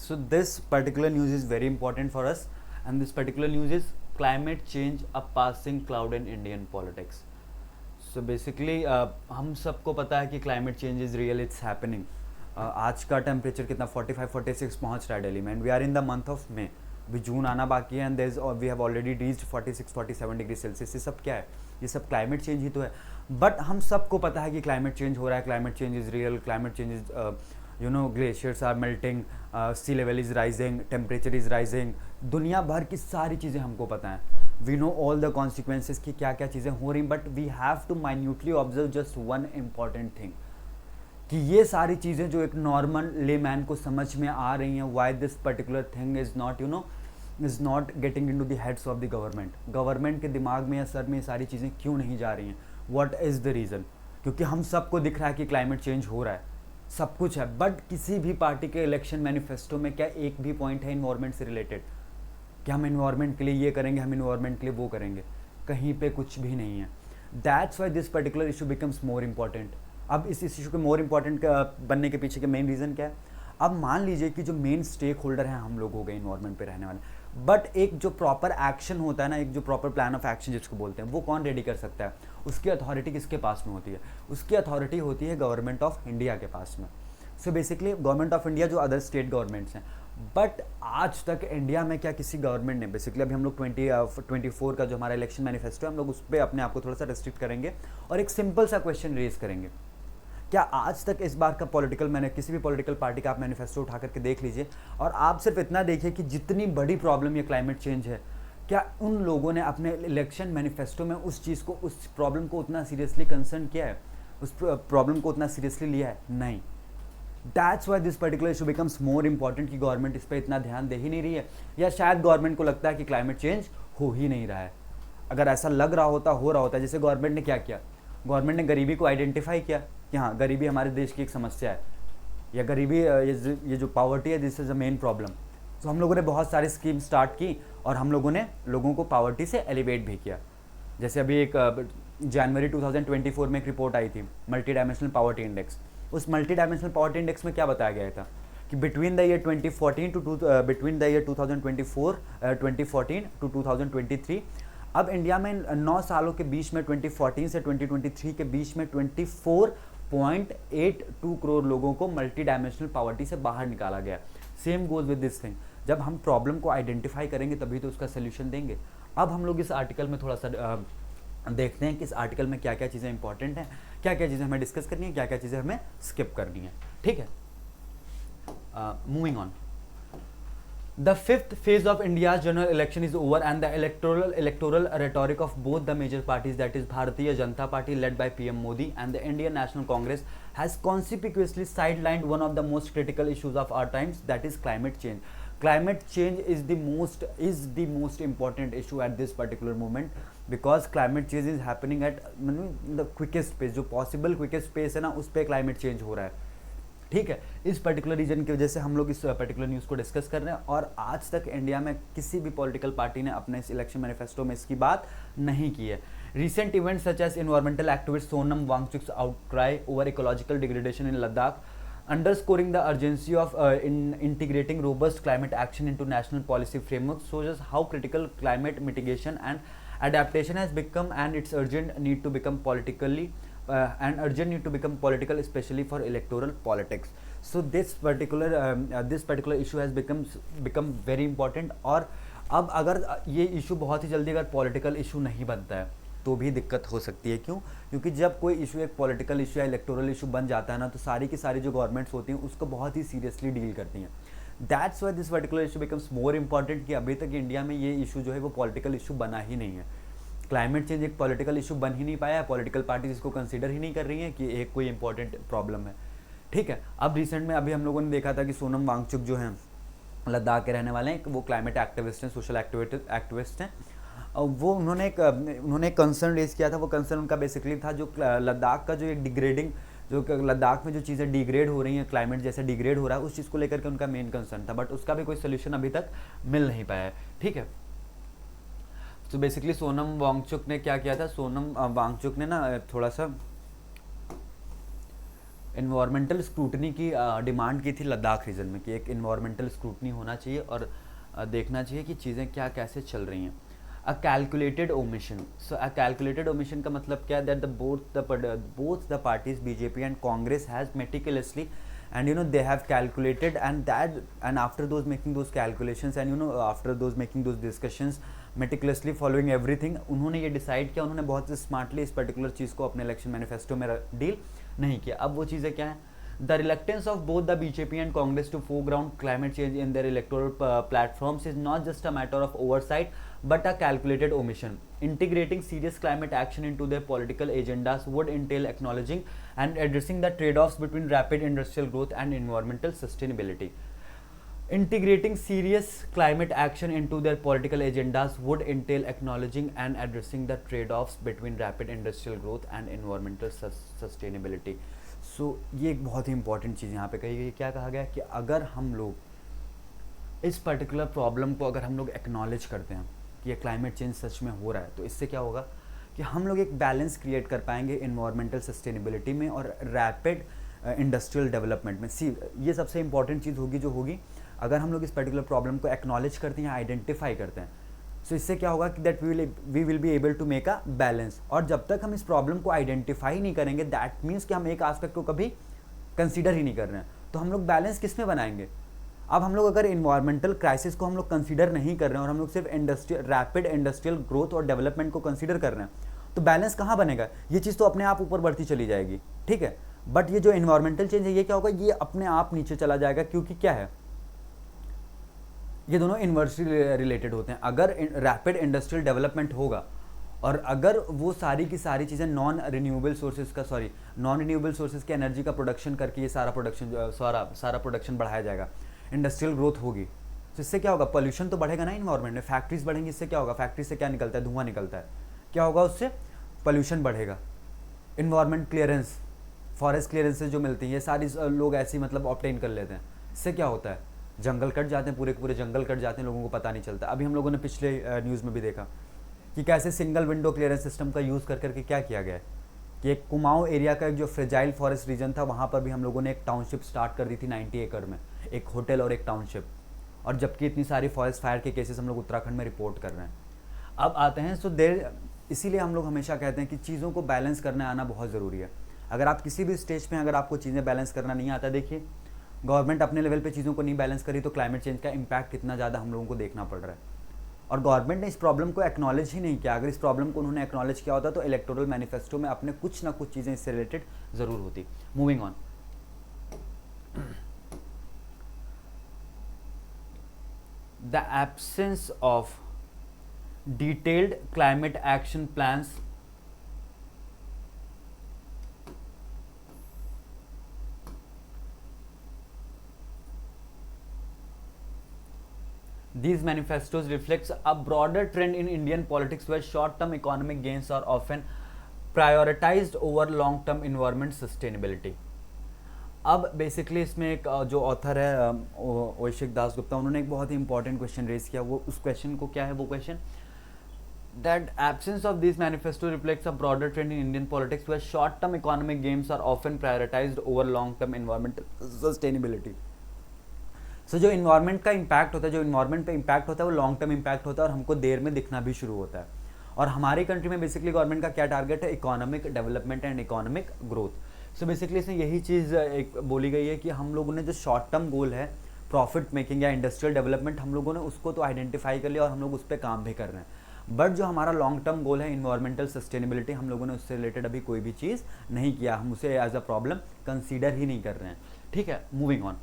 So this particular news is very important for us, and this particular news is climate change a passing cloud in Indian politics. So basically हम सबको पता है कि climate change is real, it's happening. आज का temperature कितना 45-46 पहुंच रहा है दिल्ली में, and we are in the month of May, अभी जून आना बाकी है, and there is we have already reached 46-47 degree Celsius. ये सब क्या है, ये सब क्लाइमेट चेंज ही तो है। बट हम सबको पता है कि क्लाइमेट चेंज हो रहा है, climate change is real, climate change is glaciers are melting, sea level is rising, temperature is rising, दुनिया भर की सारी चीज़ें हमको पता हैं। We know all the consequences की क्या क्या चीज़ें हो रही, but we have to minutely observe just one important thing, कि ये सारी चीज़ें जो एक नॉर्मल लेमैन को समझ में आ रही हैं, Y this particular thing is not is not getting into the heads of the government. Government के दिमाग में या सर में ये सारी चीज़ें क्यों नहीं जा रही हैं, व्हाट इज़ द रीज़न? क्योंकि हम सबको दिख रहा है कि क्लाइमेट चेंज हो रहा है, सब कुछ है, बट किसी भी पार्टी के इलेक्शन मैनिफेस्टो में क्या एक भी पॉइंट है इन्वायरमेंट से रिलेटेड, कि हम इन्वायरमेंट के लिए ये करेंगे, हम इन्वायरमेंट के लिए वो करेंगे? कहीं पे कुछ भी नहीं है। That's why this particular issue becomes more important. अब इस इशू के मोर इम्पॉर्टेंट बनने के पीछे के मेन रीज़न क्या है? अब मान लीजिए कि जो मेन स्टेक होल्डर हैं हम लोग हो गए इन्वायरमेंट पे रहने वाले, बट एक जो प्रॉपर एक्शन होता है ना, एक जो प्रॉपर प्लान ऑफ एक्शन जिसको बोलते हैं, वो कौन रेडी कर सकता है? उसकी अथॉरिटी किसके पास में होती है? उसकी अथॉरिटी होती है गवर्नमेंट ऑफ इंडिया के पास में। So basically government of India जो अदर स्टेट गवर्नमेंट्स हैं, बट आज तक इंडिया में क्या किसी गवर्नमेंट ने, बेसिकली अभी हम लोग 2024 का जो हमारा इलेक्शन मैनिफेस्टो है, हम लोग उस पर अपने आप को थोड़ा सा रेस्ट्रिक्ट करेंगे और एक सिंपल सा क्वेश्चन रेज करेंगे। क्या आज तक इस बार का मैंने किसी भी पॉलिटिकल पार्टी का आप मैनिफेस्टो उठा करके देख लीजिए, और आप सिर्फ इतना देखिए कि जितनी बड़ी प्रॉब्लम ये क्लाइमेट चेंज है, क्या उन लोगों ने अपने इलेक्शन मैनिफेस्टो में उस चीज़ को, उस प्रॉब्लम को उतना सीरियसली कंसर्न किया है, उस प्रॉब्लम को उतना सीरियसली लिया है? नहीं। That's why this particular issue becomes more important, कि गवर्नमेंट इस पर इतना ध्यान दे ही नहीं रही है, या शायद गवर्नमेंट को लगता है कि क्लाइमेट चेंज हो ही नहीं रहा है। अगर ऐसा लग रहा होता, हो रहा होता, जैसे गवर्नमेंट ने क्या किया, गवर्नमेंट ने गरीबी को आइडेंटिफाई किया कि हाँ गरीबी हमारे देश की एक समस्या है, या गरीबी ये जो पॉवर्टी है, this is a main problem. तो हम लोगों ने बहुत सारी स्कीम स्टार्ट की और हम लोगों ने लोगों को पॉवर्टी से एलिवेट भी किया। जैसे अभी एक जनवरी 2024 में एक रिपोर्ट आई थी, मल्टी डायमेंशनल पॉवर्टी इंडेक्स। उस मल्टी डायमेंशनल पॉवर्टी इंडेक्स में क्या बताया गया था कि बिटवीन द ईयर 2014 टू 2023, अब इंडिया में 9 सालों के बीच में 2014 से 2023 के बीच में 24.82 करोड़ लोगों को मल्टी डायमेंशनल पॉवर्टी से बाहर निकाला गया। Same goes with this thing, जब हम प्रॉब्लम को आइडेंटिफाई करेंगे तभी तो उसका सोल्यूशन देंगे। अब हम लोग इस आर्टिकल में थोड़ा सा देखते हैं कि इस आर्टिकल में क्या क्या चीज़ें इंपॉर्टेंट हैं, क्या क्या चीज़ें हमें डिस्कस करनी है, क्या क्या चीज़ें हमें स्किप करनी है। ठीक है, moving on. The fifth phase of India's general election is over, and the electoral rhetoric of both the major parties, that is Bharatiya Janata Party led by PM Modi and the Indian National Congress, has conspicuously sidelined one of the most critical issues of our times, that is climate change. climate change is the most important issue at this particular moment, because climate change is happening at the quickest pace, जो possible quickest pace है ना, उस पर climate change हो रहा है. ठीक है, इस पर्टिकुलर रीजन की वजह से हम लोग इस पर्टिकुलर न्यूज़ को डिस्कस कर रहे हैं. और आज तक इंडिया में किसी भी पॉलिटिकल पार्टी ने अपने इस इलेक्शन मैनिफेस्टो में इसकी बात नहीं की है. Recent events such as environmental activist Sonam Wangchuk's outcry over ecological degradation in Ladakh, underscoring the urgency of integrating robust climate action into national policy frameworks, shows us how critical climate mitigation and adaptation has become, and its urgent need to become political, especially for electoral politics. So this particular issue has become very important. और अब अगर ये issue बहुत ही जल्दी अगर political issue नहीं बनता है तो भी दिक्कत हो सकती है. क्यों? क्योंकि जब कोई इशू एक पॉलिटिकल इशू या इलेक्टोरल इशू बन जाता है ना, तो सारी की सारी जो गवर्नमेंट्स होती हैं उसको बहुत ही सीरियसली डील करती हैं. That's why this particular issue becomes more important, कि अभी तक इंडिया में ये इशू जो है वो पॉलिटिकल इशू बना ही नहीं है. क्लाइमेट चेंज एक पॉलिटिकल इशू बन ही नहीं पाया, पॉलिटिकल पार्टीज इसको कंसिडर ही नहीं कर रही हैं कि एक कोई इंपॉर्टेंट प्रॉब्लम है. ठीक है, अब रिसेंट में अभी हम लोगों ने देखा था कि सोनम वांगचुक जो हैं लद्दाख के रहने वाले हैं, वो क्लाइमेट एक्टिविस्ट हैं, सोशल एक्टिविस्ट हैं. वो उन्होंने एक कंसर्न रेज किया था. वो कंसर्न उनका बेसिकली था जो लद्दाख का जो एक डिग्रेडिंग, जो लद्दाख में जो चीज़ें डिग्रेड हो रही हैं, क्लाइमेट जैसे डिग्रेड हो रहा है, उस चीज़ को लेकर के उनका मेन कंसर्न था. बट उसका भी कोई सोल्यूशन अभी तक मिल नहीं पाया है. ठीक है, तो बेसिकली सोनम वांगचुक ने क्या किया था, सोनम वांगचुक ने ना थोड़ा सा इन्वायरमेंटल स्क्रूटनी की डिमांड की थी लद्दाख रीजन में, कि एक इन्वायरमेंटल स्क्रूटनी होना चाहिए और देखना चाहिए कि चीज़ें क्या कैसे चल रही हैं. A calculated omission. So a calculated omission का मतलब क्या है? That both the parties BJP and Congress has meticulously, and they have calculated, and after those making those calculations, and after those making those discussions, meticulously following everything, उन्होंने ये decide किया, उन्होंने बहुत smartly इस पर्टिकुलर चीज़ को अपने election manifesto में deal नहीं किया. अब वो चीज़ें क्या हैं? The reluctance of both the BJP and Congress to foreground climate change in their electoral platforms is not just a matter of oversight, but a calculated omission. Integrating serious climate action into their political agendas would entail acknowledging and addressing the trade-offs between rapid industrial growth and environmental sustainability. Integrating serious climate action into their political agendas would entail acknowledging and addressing the trade-offs between rapid industrial growth and environmental sustainability. सो ये एक बहुत ही important चीज़ यहाँ पे कही गई. क्या कहा गया कि अगर हम लोग इस पर्टिकुलर प्रॉब्लम को अगर हम लोग एक्नॉलेज करते हैं कि ये क्लाइमेट चेंज सच में हो रहा है, तो इससे क्या होगा कि हम लोग एक बैलेंस क्रिएट कर पाएंगे इन्वायरमेंटल सस्टेनेबिलिटी में और रैपिड इंडस्ट्रियल डेवलपमेंट में. सी ये सबसे इंपॉर्टेंट चीज़ होगी जो होगी अगर हम लोग इस पर्टिकुलर प्रॉब्लम को एक्नॉलेज करते हैं, आइडेंटिफाई करते हैं. सो इससे क्या होगा कि that we will be able to make a balance. और जब तक हम इस प्रॉब्लम को आइडेंटिफाई नहीं करेंगे, दैट मीन्स कि हम एक एस्पेक्ट को कभी कंसीडर ही नहीं कर रहे हैं, तो हम लोग बैलेंस किस में बनाएंगे? अब हम लोग अगर इन्वायरमेंटल क्राइसिस को हम लोग कंसीडर नहीं कर रहे हैं और हम लोग सिर्फ रैपिड इंडस्ट्रियल ग्रोथ और डेवलपमेंट को कंसीडर कर रहे हैं, तो बैलेंस कहाँ बनेगा? ये चीज़ तो अपने आप ऊपर बढ़ती चली जाएगी. ठीक है, बट ये जो इन्वायरमेंटल चेंज है ये क्या होगा? ये अपने आप नीचे चला जाएगा. क्योंकि क्या है, ये दोनों इन्वर्सली रिलेटेड होते हैं. अगर रैपिड इंडस्ट्रियल डेवलपमेंट होगा और अगर वो सारी की सारी चीज़ें नॉन रिन्यूएबल सोर्सेज के एनर्जी का प्रोडक्शन करके ये सारा प्रोडक्शन बढ़ाया जाएगा, इंडस्ट्रियल ग्रोथ होगी, तो इससे क्या होगा? पोल्यूशन तो बढ़ेगा ना इन्वायरमेंट में. फैक्ट्रीज बढ़ेंगी, इससे क्या होगा? फैक्ट्री से क्या निकलता है? धुआं निकलता है. क्या होगा उससे? पोल्यूशन बढ़ेगा. इन्वायरमेंट क्लियरेंस, फॉरेस्ट क्लियरेंसेज जो मिलती हैं, ये सारी लोग ऐसी मतलब ऑब्टेन कर लेते हैं. इससे क्या होता है? जंगल कट जाते हैं, पूरे के पूरे जंगल कट जाते हैं, लोगों को पता नहीं चलता. अभी हम लोगों ने पिछले न्यूज़ में भी देखा कि कैसे सिंगल विंडो क्लियरेंस सिस्टम का यूज़ कर करके क्या किया गया है कि एक कुमाऊं एरिया का एक जो फ्रेजाइल फॉरेस्ट रीजन था, वहाँ पर भी हम लोगों ने एक टाउनशिप स्टार्ट कर दी थी 90 एकड़ में, एक होटल और एक टाउनशिप. और जबकि इतनी सारी फॉरेस्ट फायर के केसेस हम लोग उत्तराखंड में रिपोर्ट कर रहे हैं. अब आते हैं इसीलिए हम लोग हमेशा कहते हैं कि चीज़ों को बैलेंस करने आना बहुत ज़रूरी है. अगर आप किसी भी स्टेज पे अगर आपको चीज़ें बैलेंस करना नहीं आता, देखिए गवर्नमेंट अपने लेवल पे चीज़ों को नहीं बैलेंस करी तो क्लाइमेट चेंज का इम्पैक्ट कितना ज़्यादा हम लोगों को देखना पड़ रहा है. और गवर्नमेंट ने इस प्रॉब्लम को एक्नॉलेज ही नहीं किया. अगर इस प्रॉब्लम को उन्होंने एक्नॉलेज किया होता तो इलेक्टोरल मैनिफेस्टो में अपने कुछ ना कुछ चीज़ें इससे रिलेटेड ज़रूर होती. Moving on. The absence of detailed climate action plans These manifestos reflects a broader trend in Indian politics where short-term economic gains are often prioritized over long-term environment sustainability. अब बेसिकली इसमें एक जो author है ओइशिक दास गुप्ता, उन्होंने एक बहुत ही important question raise किया. वो उस क्वेश्चन को क्या है, वो question that absence of this manifesto reflects a broader trend in Indian politics where short-term economic gains are often prioritized over long-term environmental sustainability. So जो इन्वायरमेंट का इम्पैक्ट होता है, जो इन्वायरमेंट पे इम्पैक्ट होता है वो लॉन्ग टर्म इम्पैक्ट होता है और हमको देर में दिखना भी शुरू होता है. और हमारी कंट्री में बेसिकली गवर्नमेंट का क्या टारगेट है, economic development and economic growth. So basically इसमें यही चीज़ एक बोली गई है कि हम लोगों ने जो शॉर्ट टर्म गोल है प्रॉफिट मेकिंग या इंडस्ट्रियल डेवलपमेंट, हम लोगों ने उसको तो आइडेंटिफाई कर लिया और हम लोग उस पर काम भी कर रहे हैं. बट जो हमारा लॉन्ग टर्म गोल है इन्वायरमेंटल सस्टेनेबिलिटी, हम लोगों ने उससे रिलेटेड अभी कोई भी चीज़ नहीं किया, हम उसे एज अ प्रॉब्लम कंसीडर ही नहीं कर रहे हैं. ठीक है, moving on.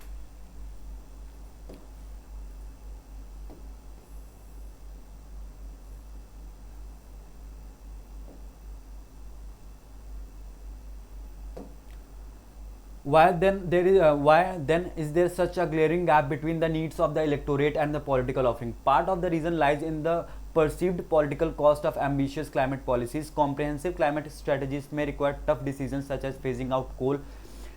Why then is there such a glaring gap between the needs of the electorate and the political offering? Part of the reason lies in the perceived political cost of ambitious climate policies. Comprehensive climate strategies may require tough decisions such as phasing out coal,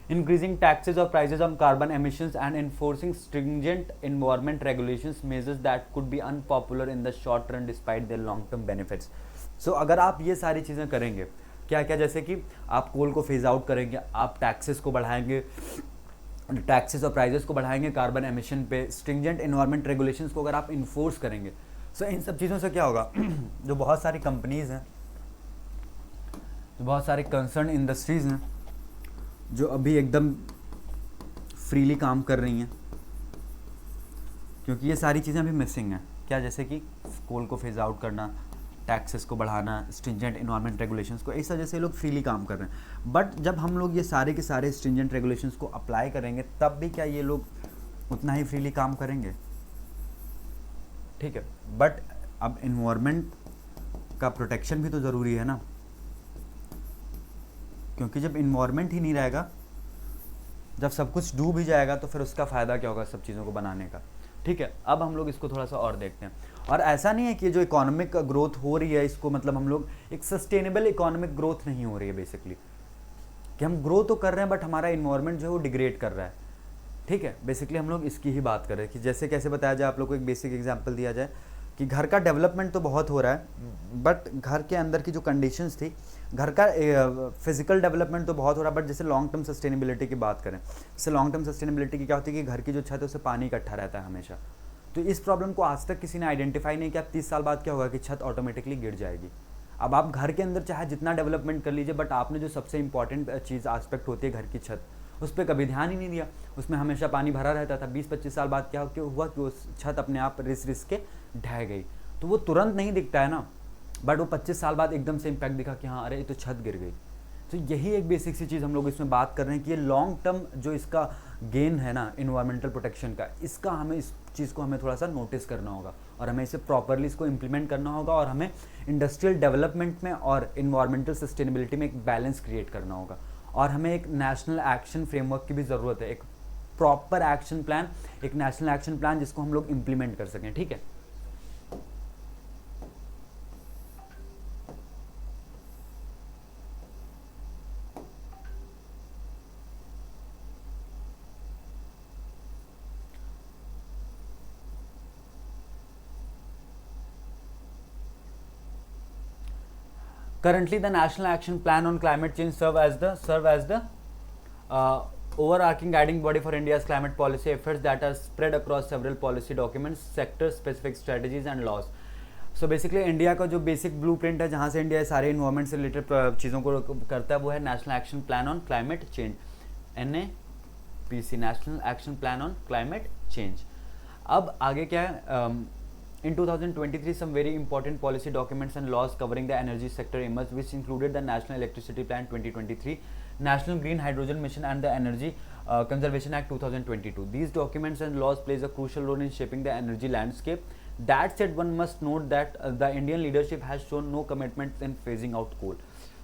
increasing taxes or prices on carbon emissions, and enforcing stringent environment regulations, measures that could be unpopular in the short run despite their long term benefits. So अगर आप ये सारी चीज़ें करेंगे, क्या क्या, जैसे कि आप कोल को फेज आउट करेंगे, आप टैक्सेस को बढ़ाएंगे, टैक्सेस और प्राइजेस को बढ़ाएंगे कार्बन एमिशन पे, स्ट्रिंजेंट एनवायरमेंट रेगुलेशंस को अगर आप इन्फोर्स करेंगे, सो इन सब चीज़ों से क्या होगा जो बहुत सारी कंपनीज़ हैं, जो बहुत सारी कंसर्न इंडस्ट्रीज़ हैं जो अभी एकदम फ्रीली काम कर रही हैं, क्योंकि ये सारी चीज़ें अभी मिसिंग हैं. क्या, जैसे कि कोल को फेज आउट करना, टैक्सेस को बढ़ाना, स्ट्रिंजेंट इन्वायरमेंट रेगुलेशंस को, इस वजह से लोग फ्रीली काम कर रहे हैं. बट जब हम लोग ये सारे के सारे स्ट्रिंजेंट रेगुलेशंस को अप्लाई करेंगे तब भी क्या ये लोग उतना ही फ्रीली काम करेंगे? ठीक है, बट अब इन्वायरमेंट का प्रोटेक्शन भी तो ज़रूरी है ना, क्योंकि जब इन्वायरमेंट ही नहीं रहेगा, जब सब कुछ डूब ही जाएगा, तो फिर उसका फ़ायदा क्या होगा सब चीज़ों को बनाने का. ठीक है, अब हम लोग इसको थोड़ा सा और देखते हैं. और ऐसा नहीं है कि जो इकोनॉमिक ग्रोथ हो रही है इसको मतलब हम लोग एक सस्टेनेबल इकोनॉमिक ग्रोथ नहीं हो रही है बेसिकली, कि हम ग्रो तो कर रहे हैं बट हमारा इन्वायरमेंट जो है वो डिग्रेड कर रहा है. ठीक है, बेसिकली हम लोग इसकी ही बात कर रहे हैं कि जैसे कैसे बताया जाए, आप लोग को एक बेसिक एग्जांपल दिया जाए कि घर का डेवलपमेंट तो बहुत हो रहा है बट घर के अंदर की जो कंडीशंस थी, घर का फिजिकल डेवलपमेंट तो बहुत हो रहा है, बट जैसे लॉन्ग टर्म सस्टेनेबिलिटी की बात करें, जैसे लॉन्ग टर्म सस्टेनेबिलिटी की क्या होती है कि घर की जो छत है उससे पानी इकट्ठा रहता है हमेशा. तो इस प्रॉब्लम को आज तक किसी ने आइडेंटिफाई नहीं किया. 30 साल बाद क्या होगा कि छत ऑटोमेटिकली गिर जाएगी. अब आप घर के अंदर चाहे जितना डेवलपमेंट कर लीजिए, बट आपने जो सबसे इंपॉर्टेंट चीज़ एस्पेक्ट होती है घर की छत, उस पर कभी ध्यान ही नहीं दिया. उसमें हमेशा पानी भरा रहता था. 20-25 साल बाद क्या हुआ कि उस छत अपने आप रिस के ढह गई. तो वो तुरंत नहीं दिखता है ना, बट वो 25 साल बाद एकदम से इम्पैक्ट दिखा कि हाँ अरे ये तो छत गिर गई. तो यही एक बेसिक सी चीज़ हम लोग इसमें बात कर रहे हैं कि ये लॉन्ग टर्म जो इसका गेन है ना इन्वायरमेंटल प्रोटेक्शन का, इसका हमें इस चीज़ को हमें थोड़ा सा नोटिस करना होगा और हमें इसे प्रॉपरली इसको इम्प्लीमेंट करना होगा और हमें इंडस्ट्रियल डेवलपमेंट में और इन्वायरमेंटल सस्टेनेबिलिटी में एक बैलेंस क्रिएट करना होगा. और हमें एक नेशनल एक्शन फ्रेमवर्क की भी ज़रूरत है, एक प्रॉपर एक्शन प्लान, एक नेशनल एक्शन प्लान जिसको हम लोग इम्प्लीमेंट कर सकें. ठीक है, currently the national action plan on climate change serve as the overarching guiding body for India's climate policy efforts that are spread across several policy documents, sector specific strategies and laws. So basically India का जो basic blueprint है जहाँ से India सारे environment से related चीज़ों को करता है वो है national action plan on climate change, NAPC, national action plan on climate change. अब आगे क्या है, in 2023 some very important policy documents and laws covering the energy sector emerged, which included the National Electricity Plan 2023, National Green Hydrogen Mission and the Energy Conservation Act 2022. These documents and laws plays a crucial role in shaping the energy landscape. That said, one must note that the Indian leadership has shown no commitment in phasing out coal.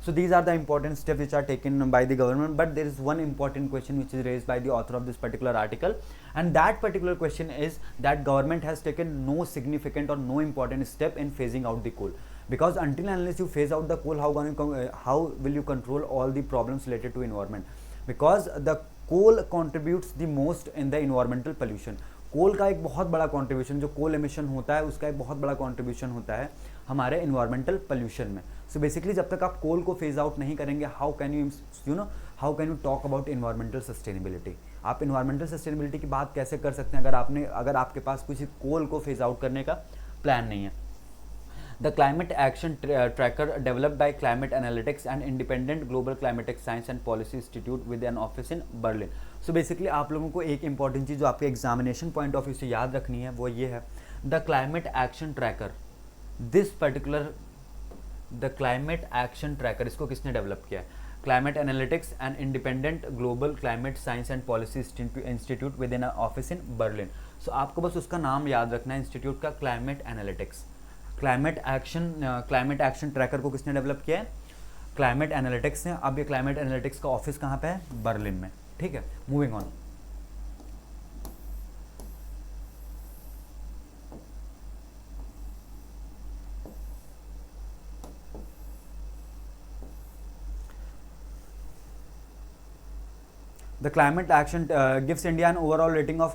So these are the important steps which are taken by the government, but there is one important question which is raised by the author of this particular article, and that particular question is that government has taken no significant or no important step in phasing out the coal, because until and unless you phase out the coal, how will you control all the problems related to environment, because the coal contributes the most in the environmental pollution. कोल का एक बहुत बड़ा contribution, जो कोल emission होता है उसका एक बहुत बड़ा कंट्रीब्यूशन होता है हमारे इन्वायरमेंटल पोल्यूशन में. सो बेसिकली जब तक आप कोल को फेज आउट नहीं करेंगे, how can you talk about environmental sustainability. आप इन्वायरमेंटल सस्टेनेबिलिटी की बात कैसे कर सकते हैं अगर आपके पास कुछ कोल को फेज आउट करने का प्लान नहीं है. The Climate Action Tracker, developed by Climate Analytics and Independent Global Climatic Science and Policy Institute with an office in Berlin. So basically आप लोगों को एक important चीज़ जो आपके एग्जामिनेशन पॉइंट ऑफ व्यू से याद रखनी है वो ये है, The Climate Action Tracker. The Climate Action Tracker, इसको किसने डेवलप किया है? Climate Analytics and Independent Global Climate Science and Policy Institute within an office in Berlin. So आपको बस उसका नाम याद रखना है, इंस्टीट्यूट का Climate Analytics. Climate action tracker को किसने डेवलप किया है? क्लाइमेट एनालिटिक्स ने. अब ये क्लाइमेट एनालिटिक्स का ऑफिस कहाँ पे है? बर्लिन में. ठीक है, moving on. The climate action gives India an overall rating of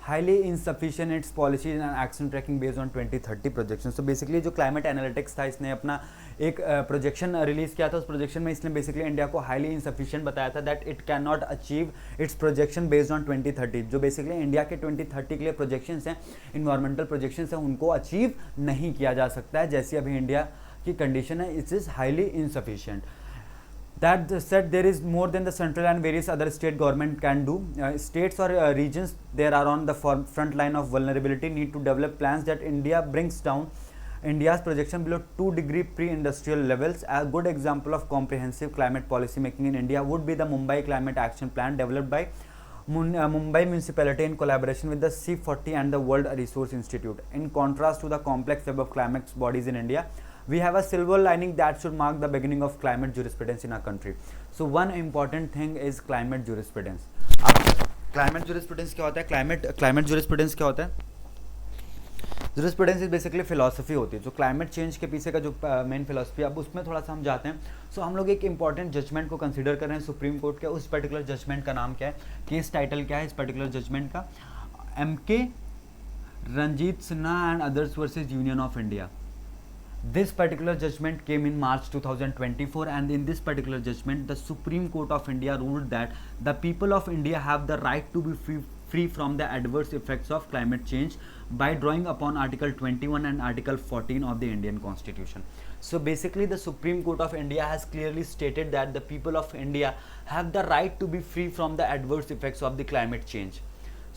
highly insufficient its policies and action tracking based on 2030 projections. So basically जो climate analytics था, इसने अपना एक प्रोजेक्शन रिलीज किया था. उस प्रोजेक्शन में इसने बेसिकली इंडिया को हाईली इनसफिशिएंट बताया था, that it can not achieve it's projection based on 2030. जो बेसिकली इंडिया के 2030 के लिए प्रोजेक्शंस हैं, इन्वायरमेंटल प्रोजेक्शंस हैं, उनको अचीव नहीं किया जा सकता है जैसी अभी इंडिया की कंडीशन है. It is highly insufficient. That said, there is more than the central and various other state government can do. States or regions there are on the front line of vulnerability need to develop plans that India brings down India's projection below 2 degree pre-industrial levels. A good example of comprehensive climate policy making in India would be the Mumbai Climate Action Plan developed by Mumbai municipality in collaboration with the C40 and the World Resource Institute. In contrast to the complex web of climate bodies in India, we have a silver lining that should mark the beginning of climate jurisprudence in our country. So one important thing is climate jurisprudence. अब climate jurisprudence क्या होता है? Climate jurisprudence क्या होता है? Jurisprudence is basically philosophy होती है, जो climate change के पीछे का जो मेन philosophy, अब उसमें थोड़ा सा हम जाते हैं. सो हम लोग एक इंपॉर्टेंट जजमेंट को कंसिडर कर रहे हैं, सुप्रीम कोर्ट का. उस पर्टिकुलर जजमेंट का नाम क्या है? केस टाइटल क्या है इस पर्टिकुलर जजमेंट का? MK Ranjit Sinha and others versus Union of India. This particular judgment came in March 2024, and in this particular judgment, the Supreme Court of India ruled that the people of India have the right to be free from the adverse effects of climate change by drawing upon Article 21 and Article 14 of the Indian Constitution. So basically, the Supreme Court of India has clearly stated that the people of India have the right to be free from the adverse effects of the climate change.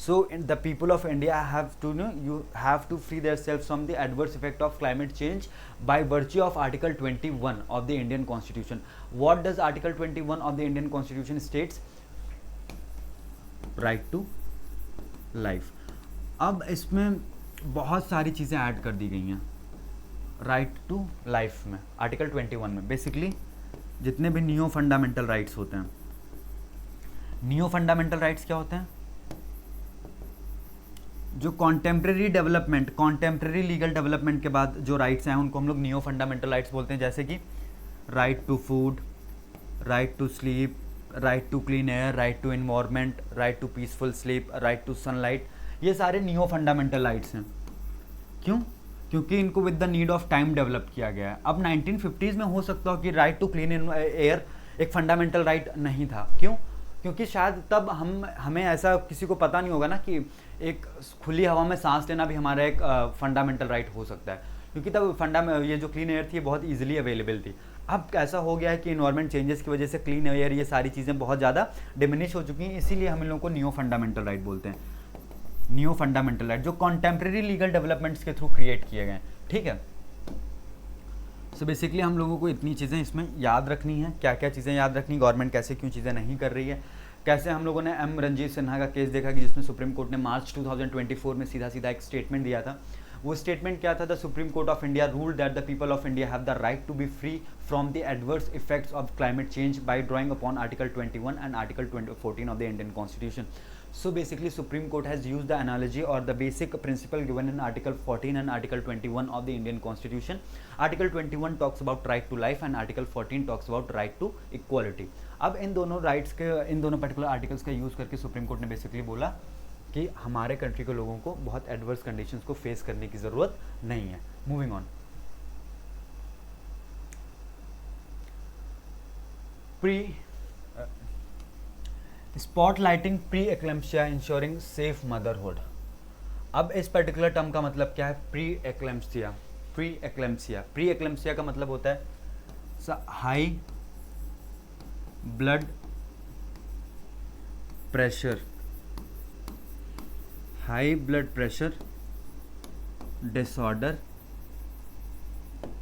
So the people of India have to you have to free themselves from the adverse effect of climate change by virtue of Article 21 of the Indian Constitution. What does Article 21 of the Indian Constitution states? Right to life. अब इसमें बहुत सारी चीज़ें add कर दी गई हैं right to life में. Article 21 में बेसिकली जितने भी नियो फंडामेंटल राइट्स होते हैं. नियो फंडामेंटल राइट्स क्या होते हैं? जो कॉन्टेम्प्रेरी लीगल डेवलपमेंट के बाद जो राइट्स हैं उनको हम लोग नियो फंडामेंटल राइट्स बोलते हैं, जैसे कि right to food, right to sleep, right to clean air, right to environment, right to peaceful sleep, right to sunlight. ये सारे नियो फंडामेंटल राइट्स हैं. क्यों? क्योंकि इनको with the need of time develop किया गया है. अब 1950s में हो सकता हो कि राइट टू क्लीन एयर एक फंडामेंटल राइट नहीं था. क्यों? क्योंकि शायद तब हमें ऐसा किसी को पता नहीं होगा ना कि एक खुली हवा में सांस लेना भी हमारा एक फंडामेंटल राइट हो सकता है, क्योंकि तब ये जो क्लीन एयर थी बहुत इजीली अवेलेबल थी. अब ऐसा हो गया है कि इन्वायरमेंट चेंजेस की वजह से क्लीन एयर ये सारी चीज़ें बहुत ज़्यादा डिमिनिश हो चुकी हैं, इसीलिए हम इन लोगों को नियो फंडामेंटल राइट बोलते हैं. नियो फंडामेंटल राइट जो कॉन्टेम्प्रेरी लीगल डेवलपमेंट्स के थ्रू क्रिएट किए गए हैं. ठीक है. सो बेसिकली हम लोगों को इतनी चीज़ें इसमें याद रखनी है. क्या क्या चीज़ें याद रखनी, गवर्नमेंट कैसे क्यों चीज़ें नहीं कर रही है, कैसे हम लोगों ने रंजीत सिन्हा का केस देखा कि जिसमें सुप्रीम कोर्ट ने मार्च 2024 में सीधा एक स्टेटमेंट दिया था. वो स्टेटमेंट क्या था? The supreme court of India ruled that the people of India have the right to be free from the adverse effects of climate change by drawing upon article 21 and article 14 of the Indian Constitution. So basically Supreme Court has used the analogy or the basic principle given in Article 14 and Article 21 of the Indian Constitution. Article 21 talks about right to life and Article 14 talks about right to equality. अब इन दोनों rights के, इन दोनों particular articles का use करके supreme court ने basically बोला कि हमारे कंट्री के लोगों को बहुत एडवर्स कंडीशंस को फेस करने की ज़रूरत नहीं है. Moving on. Spotlighting pre eclampsia ensuring safe motherhood. अब इस पर्टिकुलर टर्म का मतलब क्या है? Pre eclampsia. Pre eclampsia, pre eclampsia का मतलब होता है high blood pressure, high blood pressure disorder.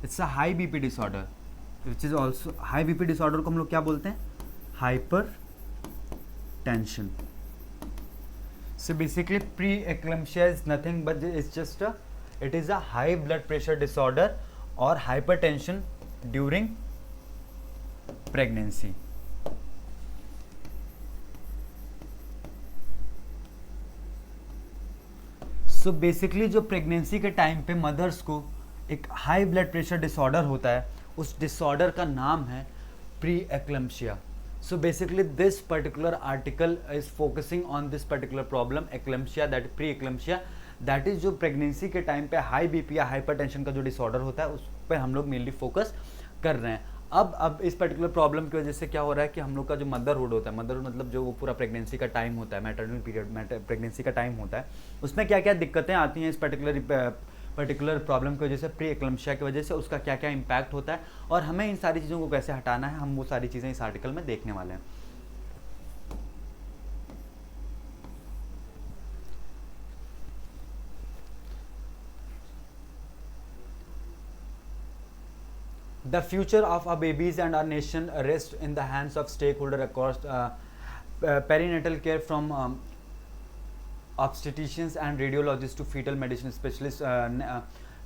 It's a high BP disorder which is also, high BP disorder को हम लोग क्या बोलते हैं? Hypertension. So basically pre-eclampsia is nothing but it's just it is a high blood pressure disorder or hypertension during pregnancy. So basically जो pregnancy के time पे mother's को एक हाई ब्लड प्रेशर डिसऑर्डर होता है, उस डिसऑर्डर का नाम है pre eclampsia. So basically this particular article is focusing on this particular problem, eclampsia, that pre-eclampsia, that is जो प्रेगनेंसी के टाइम पे हाई बीपी या हाइपरटेंशन का जो डिसऑर्डर होता है उस पर हम लोग मेनली फोकस कर रहे हैं. अब इस पर्टिकुलर प्रॉब्लम की वजह से क्या हो रहा है कि हम लोग का जो मदरहुड होता है, मदरहुड मतलब जो वो पूरा प्रेगनेंसी का टाइम होता है, मैटरनल पीरियड, प्रेगनेंसी का टाइम होता है, उसमें क्या क्या दिक्कतें आती हैं इस पर्टिकुलर प्रॉब्लम की वजह से, प्री एक्लेम्पसिया की वजह से, उसका क्या क्या इम्पैक्ट होता है और हमें इन सारी चीज़ों को कैसे हटाना है, हम वो सारी चीज़ें इस आर्टिकल में देखने वाले हैं. The future of our babies and our nation rests in the hands of stakeholders across perinatal care, from obstetricians and radiologists to fetal medicine specialists,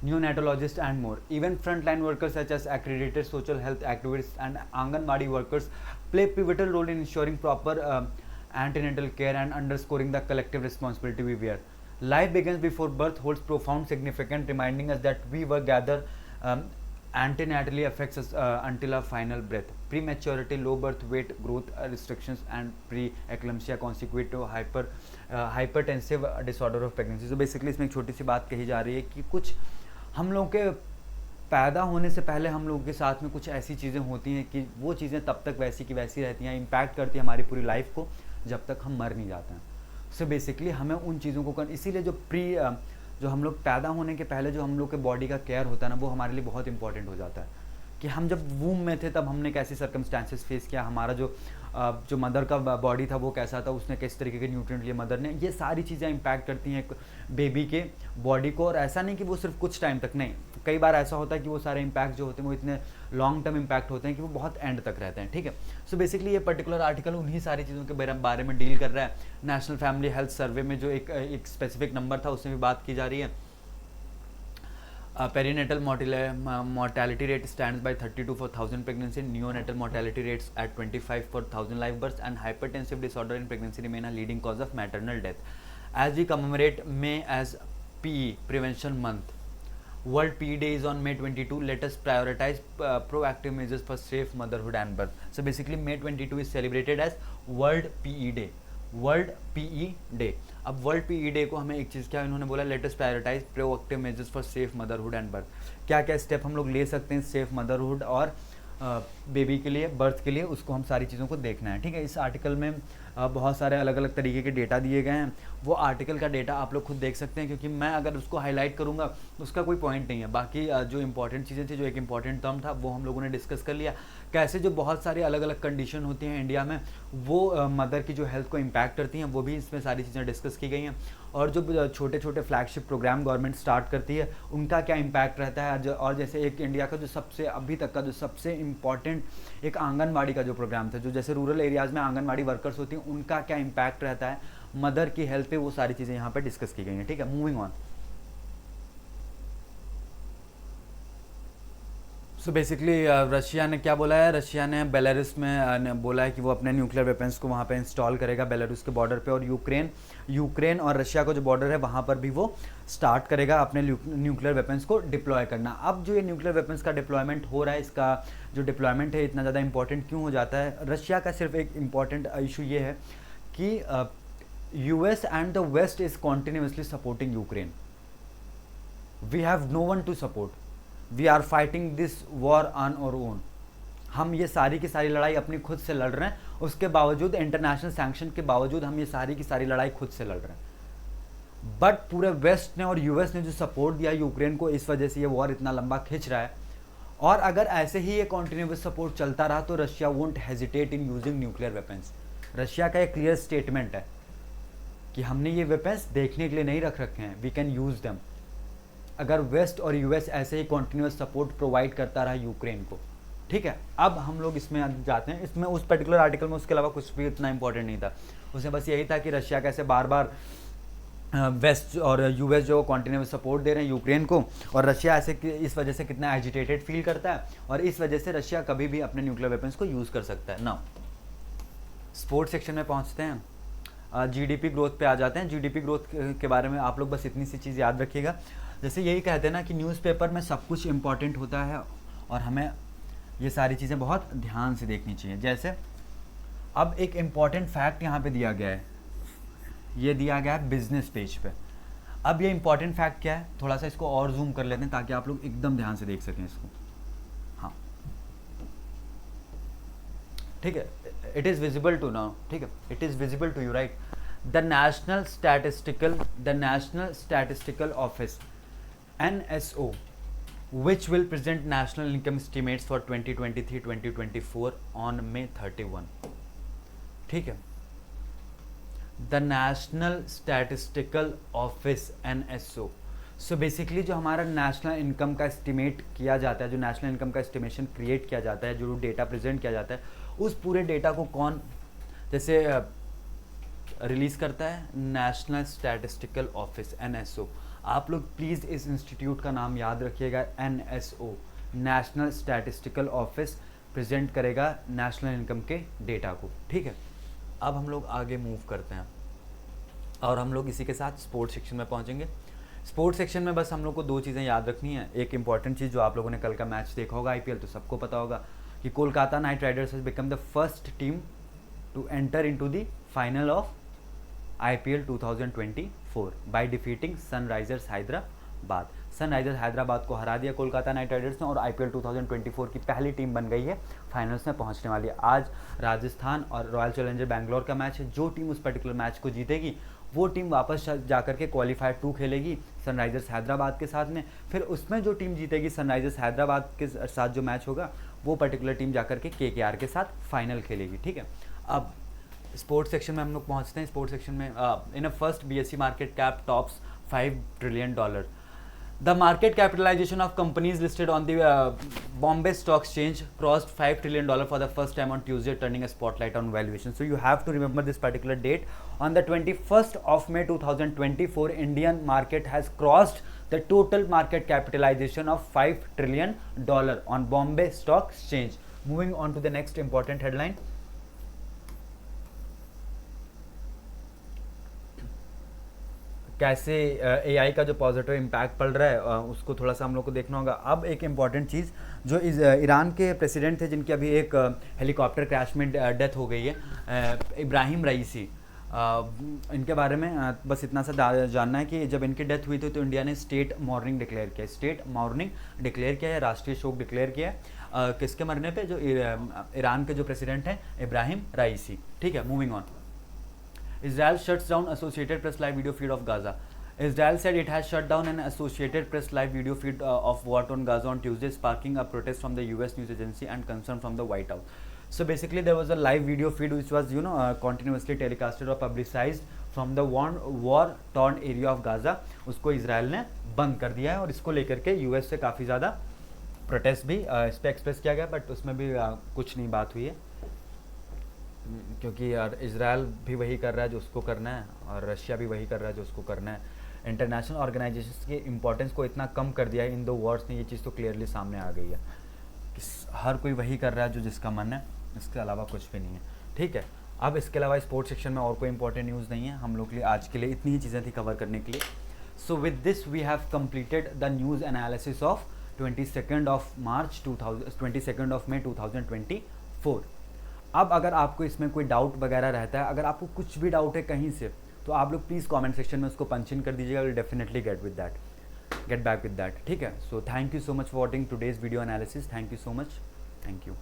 neonatologists and more. Even frontline workers such as accredited social health activists and Anganwadi workers play pivotal role in ensuring proper antenatal care and underscoring the collective responsibility we bear. Life begins before birth holds profound significance, reminding us that we were gathered antenatally affects us until our final breath. Prematurity, low birth weight, growth restrictions and pre-eclampsia consequent to hypertensive disorder of pregnancy. So basically इसमें एक छोटी सी बात कही जा रही है कि कुछ हम लोग के पैदा होने से पहले हम लोगों के साथ में कुछ ऐसी चीज़ें होती हैं कि वो चीज़ें तब तक वैसी की वैसी रहती हैं, इम्पैक्ट करती है हमारी पूरी लाइफ को जब तक हम मर नहीं जाते हैं. सो बेसिकली हमें उन चीज़ों को इसीलिए जो हम लोग पैदा होने के पहले जो हम लोग के बॉडी का केयर होता है ना, वो हमारे लिए बहुत इंपॉर्टेंट हो जाता है. कि हम जब वूम में थे तब हमने कैसे सर्कमस्टांसेस फेस किया, हमारा जो मदर का बॉडी था वो कैसा था, उसने किस तरीके के न्यूट्रिएंट लिए मदर ने, ये सारी चीज़ें इम्पैक्ट करती हैं बेबी के बॉडी को. और ऐसा नहीं कि वो सिर्फ कुछ टाइम तक, नहीं, कई बार ऐसा होता है कि वो सारे इम्पैक्ट जो होते हैं वो इतने लॉन्ग टर्म इम्पैक्ट होते हैं कि वो बहुत एंड तक रहते हैं. ठीक है. सो बेसिकली ये पर्टिकुलर आर्टिकल उन्हीं सारी चीज़ों के बारे में डील कर रहा है. नेशनल फैमिली हेल्थ सर्वे में जो एक स्पेसिफिक नंबर था उसमें भी बात की जा रही है. Perinatal mortality rate stands by 32 for 1,000 pregnancy, neonatal mortality rates at 25 for 1,000 live births, and hypertensive disorder in pregnancy remain a leading cause of maternal death. As we commemorate May as PE Prevention Month, World PE Day is on May 22. Let us prioritize proactive measures for safe motherhood and birth. So basically May 22 is celebrated as World PE Day. World PE Day. अब World PE Day को हमें एक चीज़ क्या इन्होंने बोला, latest prioritize proactive measures for safe motherhood and birth. क्या क्या स्टेप हम लोग ले सकते हैं सेफ मदरहुड और बेबी के लिए, बर्थ के लिए, उसको हम सारी चीज़ों को देखना है. ठीक है. इस आर्टिकल में बहुत सारे अलग अलग तरीके के डेटा दिए गए हैं. वो आर्टिकल का डेटा आप लोग खुद देख सकते हैं, क्योंकि मैं अगर उसको हाईलाइट करूँगा उसका कोई पॉइंट नहीं है. बाकी जो इंपॉर्टेंट चीज़ें थी, जो एक इंपॉर्टेंट टर्म था, वो हम लोगों ने डिस्कस कर लिया. कैसे जो बहुत सारी अलग अलग कंडीशन होती हैं इंडिया में, वो मदर की जो हेल्थ को इम्पैक्ट करती हैं, वो भी इसमें सारी चीज़ें डिस्कस की गई हैं. और जो छोटे छोटे फ्लैगशिप प्रोग्राम गवर्नमेंट स्टार्ट करती है, उनका क्या इम्पैक्ट रहता है. और जैसे एक इंडिया का जो सबसे अभी तक का जो सबसे इम्पॉर्टेंट एक आंगनवाड़ी का जो प्रोग्राम था, जो जैसे रूरल एरियाज़ में आंगनवाड़ी वर्कर्स होती हैं, उनका क्या इम्पैक्ट रहता है मदर की हेल्थ पे, वो सारी चीज़ें यहाँ पे डिस्कस की गई हैं. ठीक है. Moving on. So basically Russia ने क्या बोला है, रशिया ने बेलारूस में ने बोला है कि वो अपने न्यूक्लियर वेपन्स को वहाँ पे इंस्टॉल करेगा बेलारूस के बॉर्डर पे, और यूक्रेन और रशिया का जो बॉर्डर है वहाँ पर भी वो स्टार्ट करेगा अपने न्यूक्लियर वेपन्स को डिप्लॉय करना। अब जो ये न्यूक्लियर वेपन्स का डिप्लॉयमेंट हो रहा है, इसका जो डिप्लॉयमेंट है इतना ज़्यादा इंपॉर्टेंट क्यों हो जाता है? रशिया का सिर्फ एक इम्पॉर्टेंट इशू ये है कि US and the West is continuously supporting Ukraine. We have no one to support. We are fighting this war on our own. हम ये सारी की सारी लड़ाई अपनी खुद से लड़ रहे हैं, उसके बावजूद इंटरनेशनल सैंक्शन के बावजूद हम ये सारी की सारी लड़ाई खुद से लड़ रहे हैं। बट पूरे वेस्ट ने और यूएस ने जो सपोर्ट दिया यूक्रेन को, इस वजह से ये वॉर इतना लंबा खिंच रहा है। और अगर ऐसे ही ये कॉन्टिन्यूस सपोर्ट चलता रहा तो Russia won't hesitate in using nuclear weapons. Russia का एक क्लियर स्टेटमेंट है कि हमने ये वेपन्स देखने के लिए नहीं रख रखे हैं, वी कैन यूज देम। अगर वेस्ट और यूएस ऐसे ही कॉन्टिन्यूस सपोर्ट प्रोवाइड करता रहा यूक्रेन को, ठीक है। अब हम लोग इसमें जाते हैं, इसमें उस पर्टिकुलर आर्टिकल में उसके अलावा कुछ भी इतना इंपॉर्टेंट नहीं था, उसमें बस यही था कि रशिया कैसे बार बार वेस्ट और यूएस जो कॉन्टिन्यूस सपोर्ट दे रहे हैं यूक्रेन को, और रशिया ऐसे इस वजह से कितना एजिटेटेड फील करता है, और इस वजह से रशिया कभी भी अपने न्यूक्लियर वेपन्स को यूज़ कर सकता है। नाउ स्पोर्ट्स सेक्शन में पहुँचते हैं, जीडीपी ग्रोथ पे आ जाते हैं। जीडीपी ग्रोथ के बारे में आप लोग बस इतनी सी चीज़ याद रखिएगा, जैसे यही कहते हैं ना कि न्यूज़पेपर में सब कुछ इम्पॉर्टेंट होता है और हमें ये सारी चीज़ें बहुत ध्यान से देखनी चाहिए। जैसे अब एक इम्पॉर्टेंट फैक्ट यहाँ पे दिया गया है, ये दिया गया है बिजनेस पेज पे। अब ये इम्पॉर्टेंट फैक्ट क्या है, थोड़ा सा इसको और जूम कर लेते हैं ताकि आप लोग एकदम ध्यान से देख सकें इसको। हाँ ठीक है, it is visible to now, ठीक है, it is visible to you right. The national statistical office NSO, which will present national income estimates for 2023-2024 on May 31. ठीक है, the national statistical office NSO। So basically जो हमारा national income का estimate किया जाता है, जो नेशनल इनकम का एस्टिमेशन क्रिएट किया जाता है, जो डेटा प्रेजेंट किया जाता है, उस पूरे डेटा को कौन जैसे रिलीज़ करता है? National statistical office NSO। आप लोग प्लीज़ इस इंस्टीट्यूट का नाम याद रखिएगा, NSO, national statistical office present करेगा नेशनल इनकम के डेटा को, ठीक है। अब हम लोग आगे मूव करते हैं और हम लोग इसी के साथ स्पोर्ट्स सेक्शन में पहुंचेंगे। स्पोर्ट्स सेक्शन में बस हम लोग को दो चीज़ें याद रखनी है। एक इंपॉर्टेंट चीज़, जो आप लोगों ने कल का मैच देखा होगा IPL, तो सबको पता होगा कि Kolkata Knight Riders has become the first team to enter into the final of IPL 2024 by defeating Sunrisers Hyderabad. Sunrisers Hyderabad को हरा दिया कोलकाता नाइट राइडर्स ने और IPL 2024 की पहली टीम बन गई है, फाइनल्स में पहुंचने वाली है। आज राजस्थान और रॉयल चैलेंजर बैंगलोर का मैच है। जो टीम उस पर्टिकुलर मैच को जीतेगी वो टीम वापस जाकर के क्वालिफायर 2 खेलेगी सनराइजर्स हैदराबाद के साथ में। फिर उसमें जो टीम जीतेगी सनराइजर्स हैदराबाद के साथ जो मैच होगा, वो पर्टिकुलर टीम जाकर के KKR के साथ फाइनल खेलेगी, ठीक है। अब स्पोर्ट्स सेक्शन में हम लोग पहुंचते हैं। स्पोर्ट्स सेक्शन में in a first BSE market cap tops $5 trillion. The market capitalization of companies listed on the Bombay Stock Exchange crossed $5 trillion for the first time on Tuesday, turning a spotlight on valuation. So you have to remember this particular date. On the 21st of May 2024, Indian market has crossed the total market capitalization of $5 trillion on Bombay Stock Exchange. Moving on to the next important headline. कैसे AI का जो positive impact पड़ रहा है उसको थोड़ा सा हम लोग को देखना होगा। अब एक इम्पॉर्टेंट चीज़, जो ईरान के प्रेसिडेंट थे जिनकी अभी एक हेलीकॉप्टर क्रैश में डेथ हो गई है, इब्राहिम रईसी, इनके बारे में बस इतना सा जानना है कि जब इनकी डेथ हुई थी तो इंडिया ने स्टेट मॉर्निंग डिक्लेयर किया। स्टेट मॉर्निंग डिक्लेयर किया है, राष्ट्रीय शोक डिक्लेयर किया है किसके मरने पे? जो ईरान के जो प्रेसिडेंट हैं इब्राहिम रईसी, ठीक है। Moving on. Israel shuts down Associated Press live video feed of Gaza. Israel said it has shut down an Associated Press live video feed of war on Gaza on Tuesday, sparking a protest from the US news agency and concern from the White House. So basically there was a live video feed which was continuously telecasted or publicized from the war torn area of Gaza. उसको Israel ने बंद कर दिया है और इसको लेकर के US से काफ़ी ज़्यादा प्रोटेस्ट भी इस पर एक्सप्रेस किया गया, बट उसमें भी कुछ नहीं बात हुई है, क्योंकि यार इजराइल भी वही कर रहा है जो उसको करना है और रशिया भी वही कर रहा है जो उसको करना है। इंटरनेशनल ऑर्गेनाइजेशंस की इंपॉर्टेंस को इतना कम कर दिया है इन दो वॉर्स ने, ये चीज़ तो क्लियरली सामने आ गई है। हर कोई वही कर रहा है जो जिसका मन है, इसके अलावा कुछ भी नहीं है, ठीक है। अब इसके अलावा स्पोर्ट्स सेक्शन में और कोई इंपॉर्टेंट न्यूज़ नहीं है हम लोग के लिए, आज के लिए इतनी ही चीज़ें थी कवर करने के लिए। So with this we have completed the news analysis of 22 May 2024। अब अगर आपको इसमें कोई डाउट वगैरह रहता है, अगर आपको कुछ भी डाउट है कहीं से, तो आप लोग प्लीज़ कमेंट सेक्शन में उसको पंच इन कर दीजिएगा, will definitely get back with that, ठीक है। So thank you so much for watching today's video analysis, thank you so much, thank you.